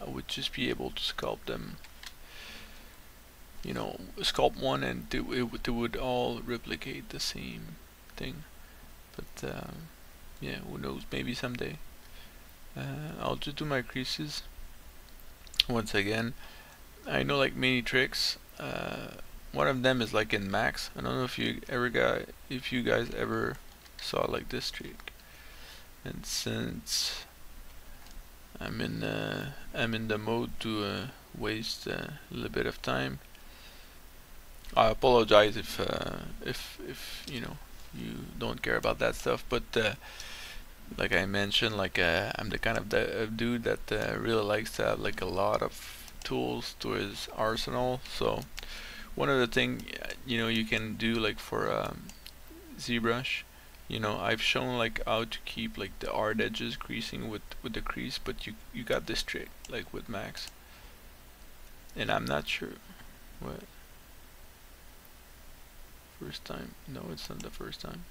I would just be able to sculpt them, sculpt one and it would all replicate the same thing. But yeah, who knows, maybe someday. I'll just do my creases once again. I know like many tricks one of them is like in max. I don't know if you guys ever saw like this trick. And since I'm in the mode to waste a little bit of time, I apologize if you know you don't care about that stuff, but like I mentioned, like I'm the kind of dude that really likes to have like a lot of tools to his arsenal. So one of the thing you can do like for Zbrush, I've shown like how to keep like the hard edges creasing with the crease, but you got this trick like with Max, and I'm not sure what first time. No, it's not the first time.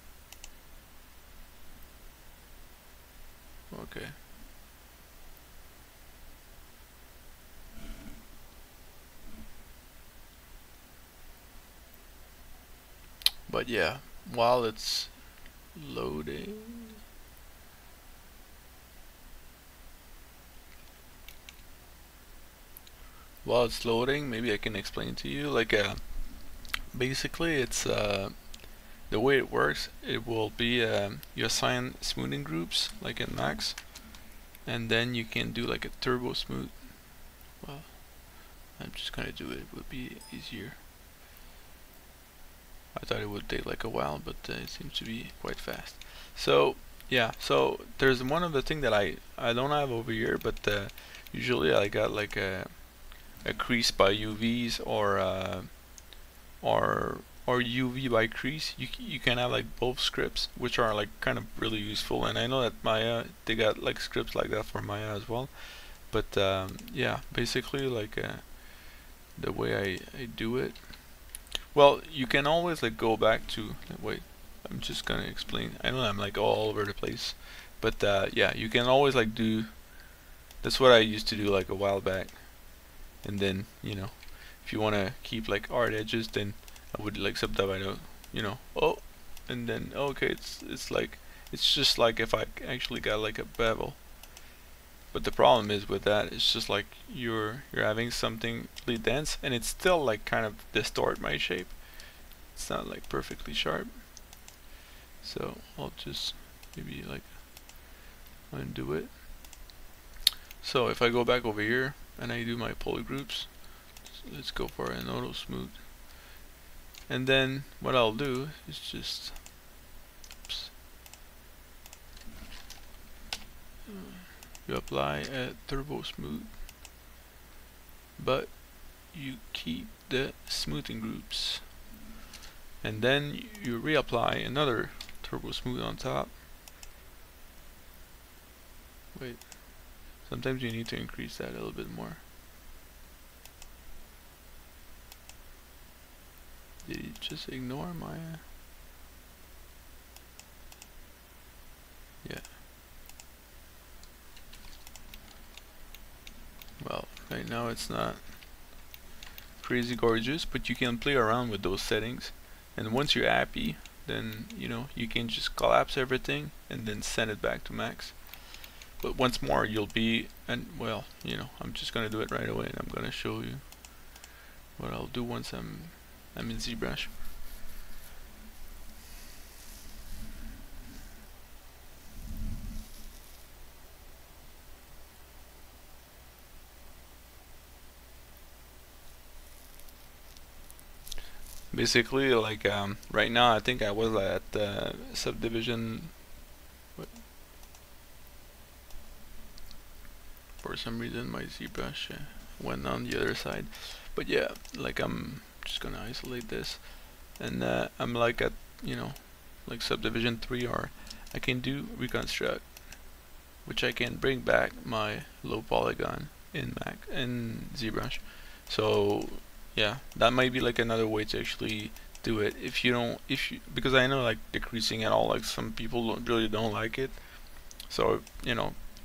Okay. But yeah, while it's loading, maybe I can explain to you. Like, basically, it's the way it works. It will be you assign smoothing groups, like in Max, and then you can do like a turbo smooth. Well, I'm just gonna do it. It would be easier. I thought it would take like a while, but it seems to be quite fast. So yeah, so there's one of the thing that I don't have over here, but usually I got like a crease by UVs or UV by crease. You can have like both scripts, which are like kind of really useful. And I know that Maya, they got like scripts like that for Maya as well. But yeah, basically like the way I do it. Well, you can always like go back to wait. I'm just gonna explain. I know I'm like all over the place, but yeah, you can always like do. That's what I used to do like a while back, and then if you wanna keep like hard edges, then I would like subdivide out. Oh, and then okay, it's just like if I actually got like a bevel. But the problem is with that, it's just like you're having something really dense, and it's still like kind of distort my shape. It's not like perfectly sharp. So I'll just maybe like undo it. So if I go back over here and I do my poly groups, let's go for an auto smooth. And then what I'll do is just you apply a turbo smooth, but you keep the smoothing groups, and then you reapply another turbo smooth on top. Wait, sometimes you need to increase that a little bit more. Did you just ignore my yeah. Well, right now it's not crazy gorgeous, but you can play around with those settings, and once you're happy, then you can just collapse everything and then send it back to max. But once more you'll be, and well, I'm just gonna do it right away, and I'm gonna show you what I'll do once I'm in Zbrush. Basically, like right now, I think I was at subdivision. For some reason, my ZBrush went on the other side. But yeah, like I'm just gonna isolate this, and I'm like at like subdivision 3, or I can do reconstruct, which I can bring back my low polygon in ZBrush. So yeah, that might be like another way to actually do it because I know like decreasing at all, like some people really don't like it, so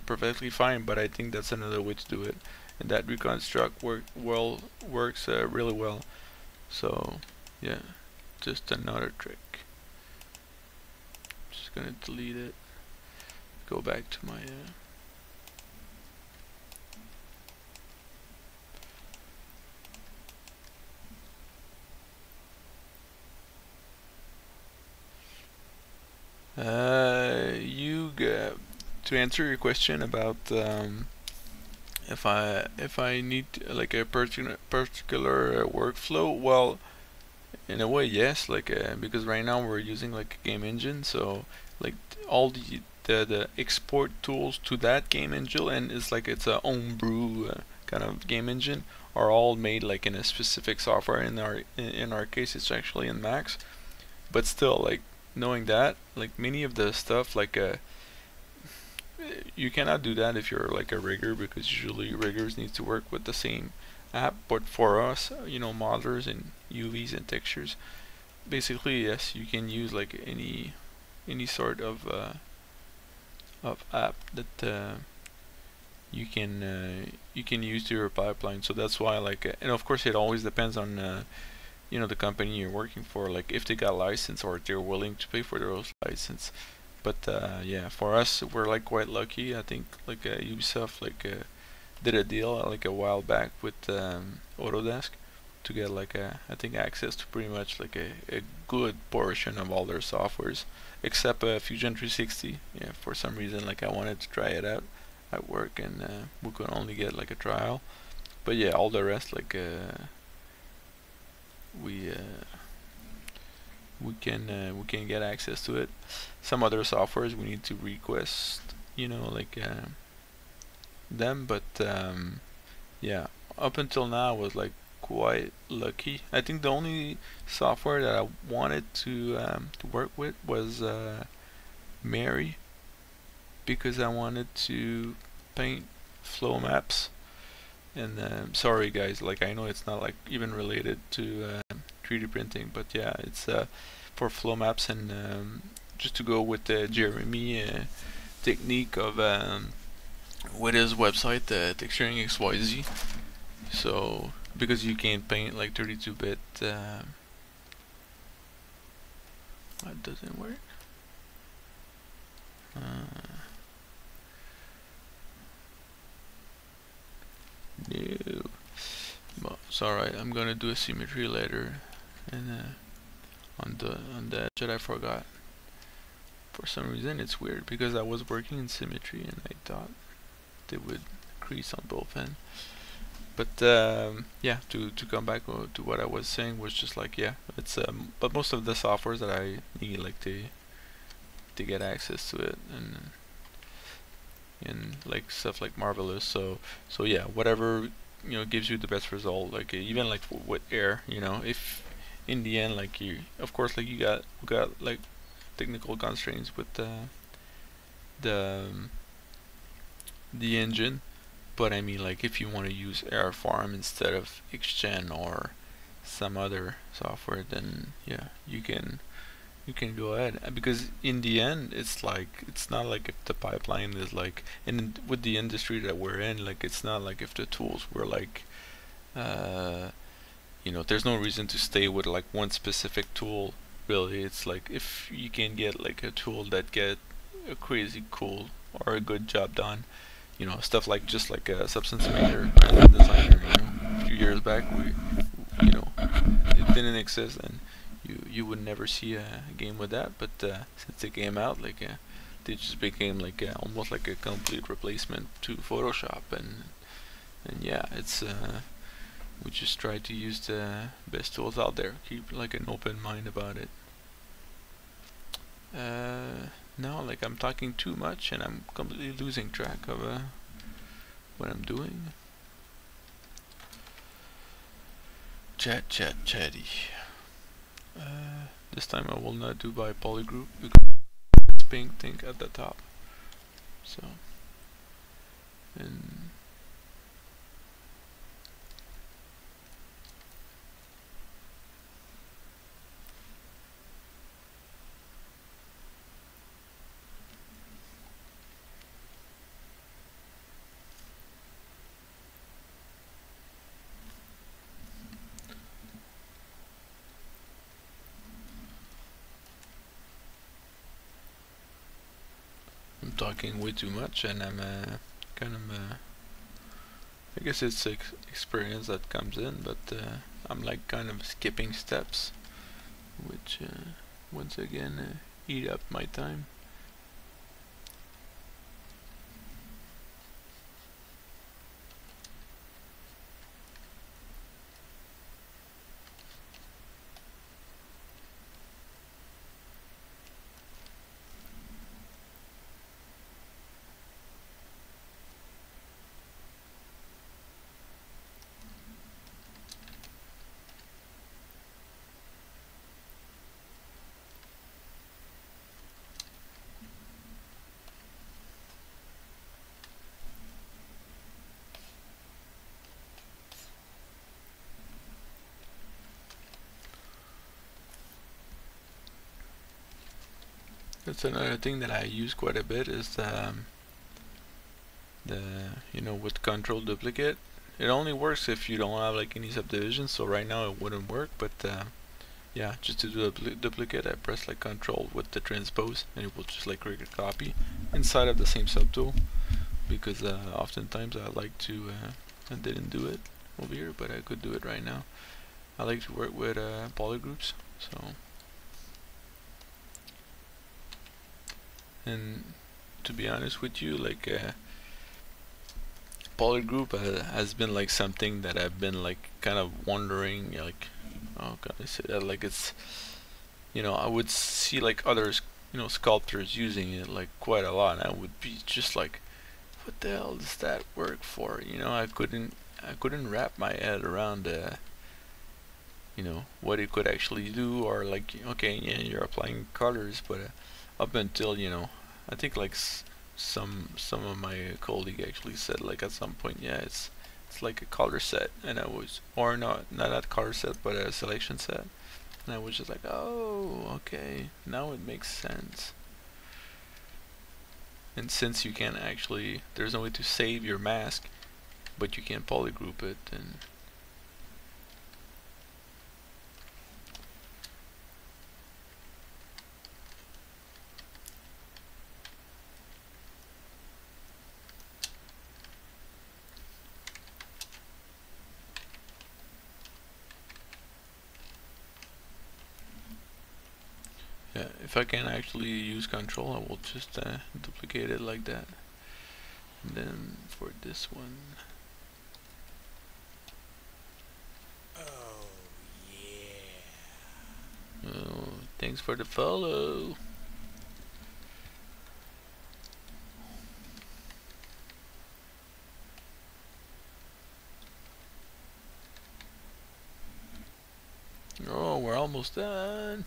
perfectly fine, but I think that's another way to do it, and that reconstruct works really well. So yeah, just another trick. Just gonna delete it, go back to my to answer your question about if I need like a particular workflow, well, in a way, yes, like because right now we're using like a game engine, so like all the export tools to that game engine, and it's like it's a homebrew kind of game engine, are all made like in a specific software. In our case, it's actually in Max, but still, like knowing that, like many of the stuff, like you cannot do that if you're like a rigger, because usually riggers need to work with the same app. But for us, modelers and UVs and textures, basically yes, you can use like any sort of app that you can use to your pipeline. So that's why, like, and of course it always depends on the company you're working for, like if they got license or they're willing to pay for those license. But yeah, for us, we're like quite lucky. I think like Ubisoft did a deal like a while back with Autodesk to get like I think access to pretty much like a good portion of all their softwares, except Fusion 360. Yeah, for some reason, like I wanted to try it out at work, and we could only get like a trial. But yeah, all the rest, like we we can get access to it. Some other softwares we need to request, like them. But yeah, up until now I was like quite lucky. I think the only software that I wanted to work with was Mary, because I wanted to paint flow maps. And sorry guys, like I know it's not like even related to 3D printing, but yeah, it's for flow maps, and just to go with the Jeremy technique of with his website, texturing XYZ. So because you can paint like 32-bit, what doesn't work? No. Well, it's alright. I'm gonna do a symmetry later, and on the edge that I forgot. For some reason, it's weird because I was working in symmetry and I thought they would crease on both ends. But yeah, to come back to what I was saying, was just like, yeah, it's but most of the softwares that I need, like to get access to it, and like stuff like Marvelous. So yeah, whatever gives you the best result. Like even like with air, if in the end, like you, of course, like we got like technical constraints with the engine. But I mean, like if you want to use Air Farm instead of Xgen or some other software, then yeah, you can go ahead, because in the end, it's like, it's not like if the pipeline is like, and with the industry that we're in, like it's not like if the tools were like there's no reason to stay with like one specific tool, really. It's like if you can get like a tool that get a crazy cool or a good job done, stuff like just like a Substance Maker Designer, a few years back, it didn't exist, and you would never see a game with that. But since it came out, like they just became like almost like a complete replacement to Photoshop, and yeah, it's we just try to use the best tools out there. Keep like an open mind about it. Now, like I'm talking too much and I'm completely losing track of what I'm doing. Chatty. This time I will not do by polygroup because it's pink thing at the top. So, and I'm talking way too much, and I'm kind of I guess it's experience that comes in, but I'm like kind of skipping steps, which once again eat up my time. That's another thing that I use quite a bit is with control duplicate. It only works if you don't have like any subdivisions, so right now it wouldn't work, but yeah, just to do a duplicate I press like control with the transpose and it will just like create a copy inside of the same subtool, because oftentimes I like to I didn't do it over here, but I could do it right now. I like to work with polygroups, so, and to be honest with you, like polygroup has been like something that I've been like kind of wondering, like, oh god, I say that, like it's, I would see like others, sculptors using it like quite a lot, and I would be just like, what the hell does that work for? I couldn't wrap my head around what it could actually do, or like, okay, yeah, you're applying colors, but up until, I think like some of my colleagues actually said like at some point, yeah, it's like a color set, and I was, or not a color set, but a selection set, and I was just like, oh, okay, now it makes sense. And since you can't actually, there's no way to save your mask, but you can polygroup it, and yeah, if I can actually use control, I will just duplicate it like that. And then for this one, Oh, yeah. oh, thanks for the follow. Oh, we're almost done.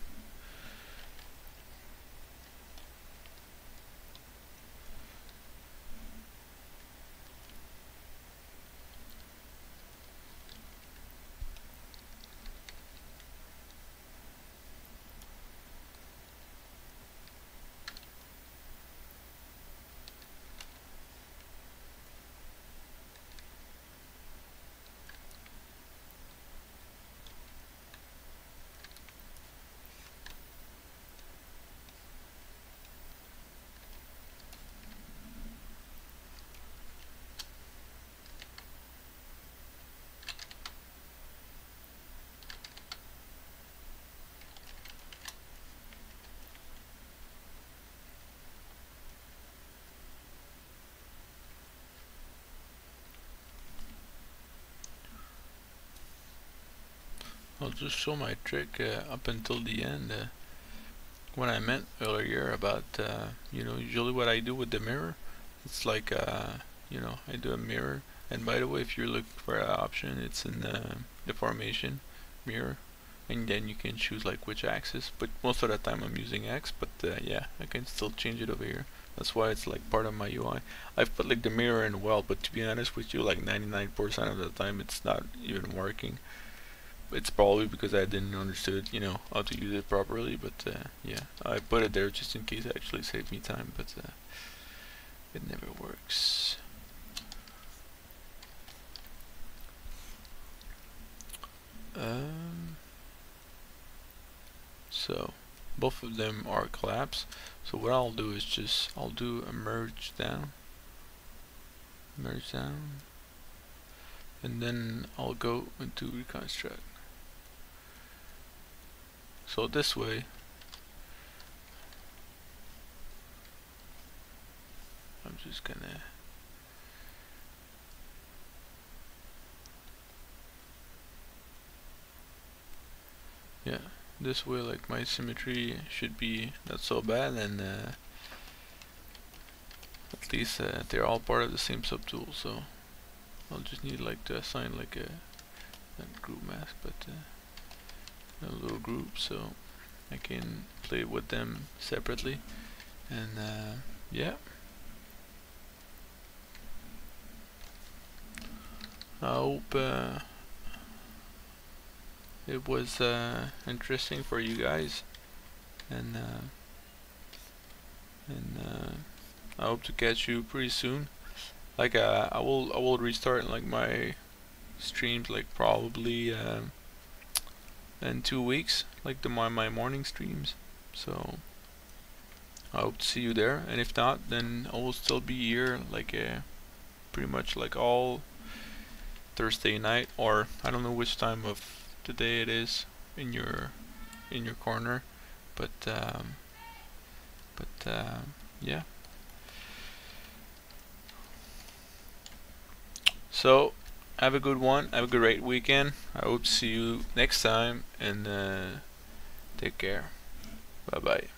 I'll just show my trick up until the end. What I meant earlier about, usually what I do with the mirror, it's like, I do a mirror. And by the way, if you're looking for an option, it's in the formation mirror, and then you can choose like which axis. But most of the time I'm using X, but yeah, I can still change it over here. That's why it's like part of my UI. I've put like the mirror in well, but to be honest with you, like 99% of the time it's not even working. It's probably because I didn't understood, how to use it properly, but yeah, I put it there just in case it actually saved me time, but it never works. So both of them are collapsed, so what I'll do is just, I'll do a merge down, and then I'll go into reconstruct. So this way, I'm just gonna, yeah, this way like my symmetry should be not so bad, and at least they're all part of the same subtool, so I'll just need like to assign like a group mask, but a little group, so I can play with them separately, and yeah, I hope it was interesting for you guys, and and I hope to catch you pretty soon. Like I will restart like my streams like probably in 2 weeks, like my morning streams. So I hope to see you there, and if not, then I will still be here like pretty much like all Thursday night, or I don't know which time of the day it is in your corner, but yeah. So have a good one. Have a great weekend. I hope to see you next time, and take care. Bye bye.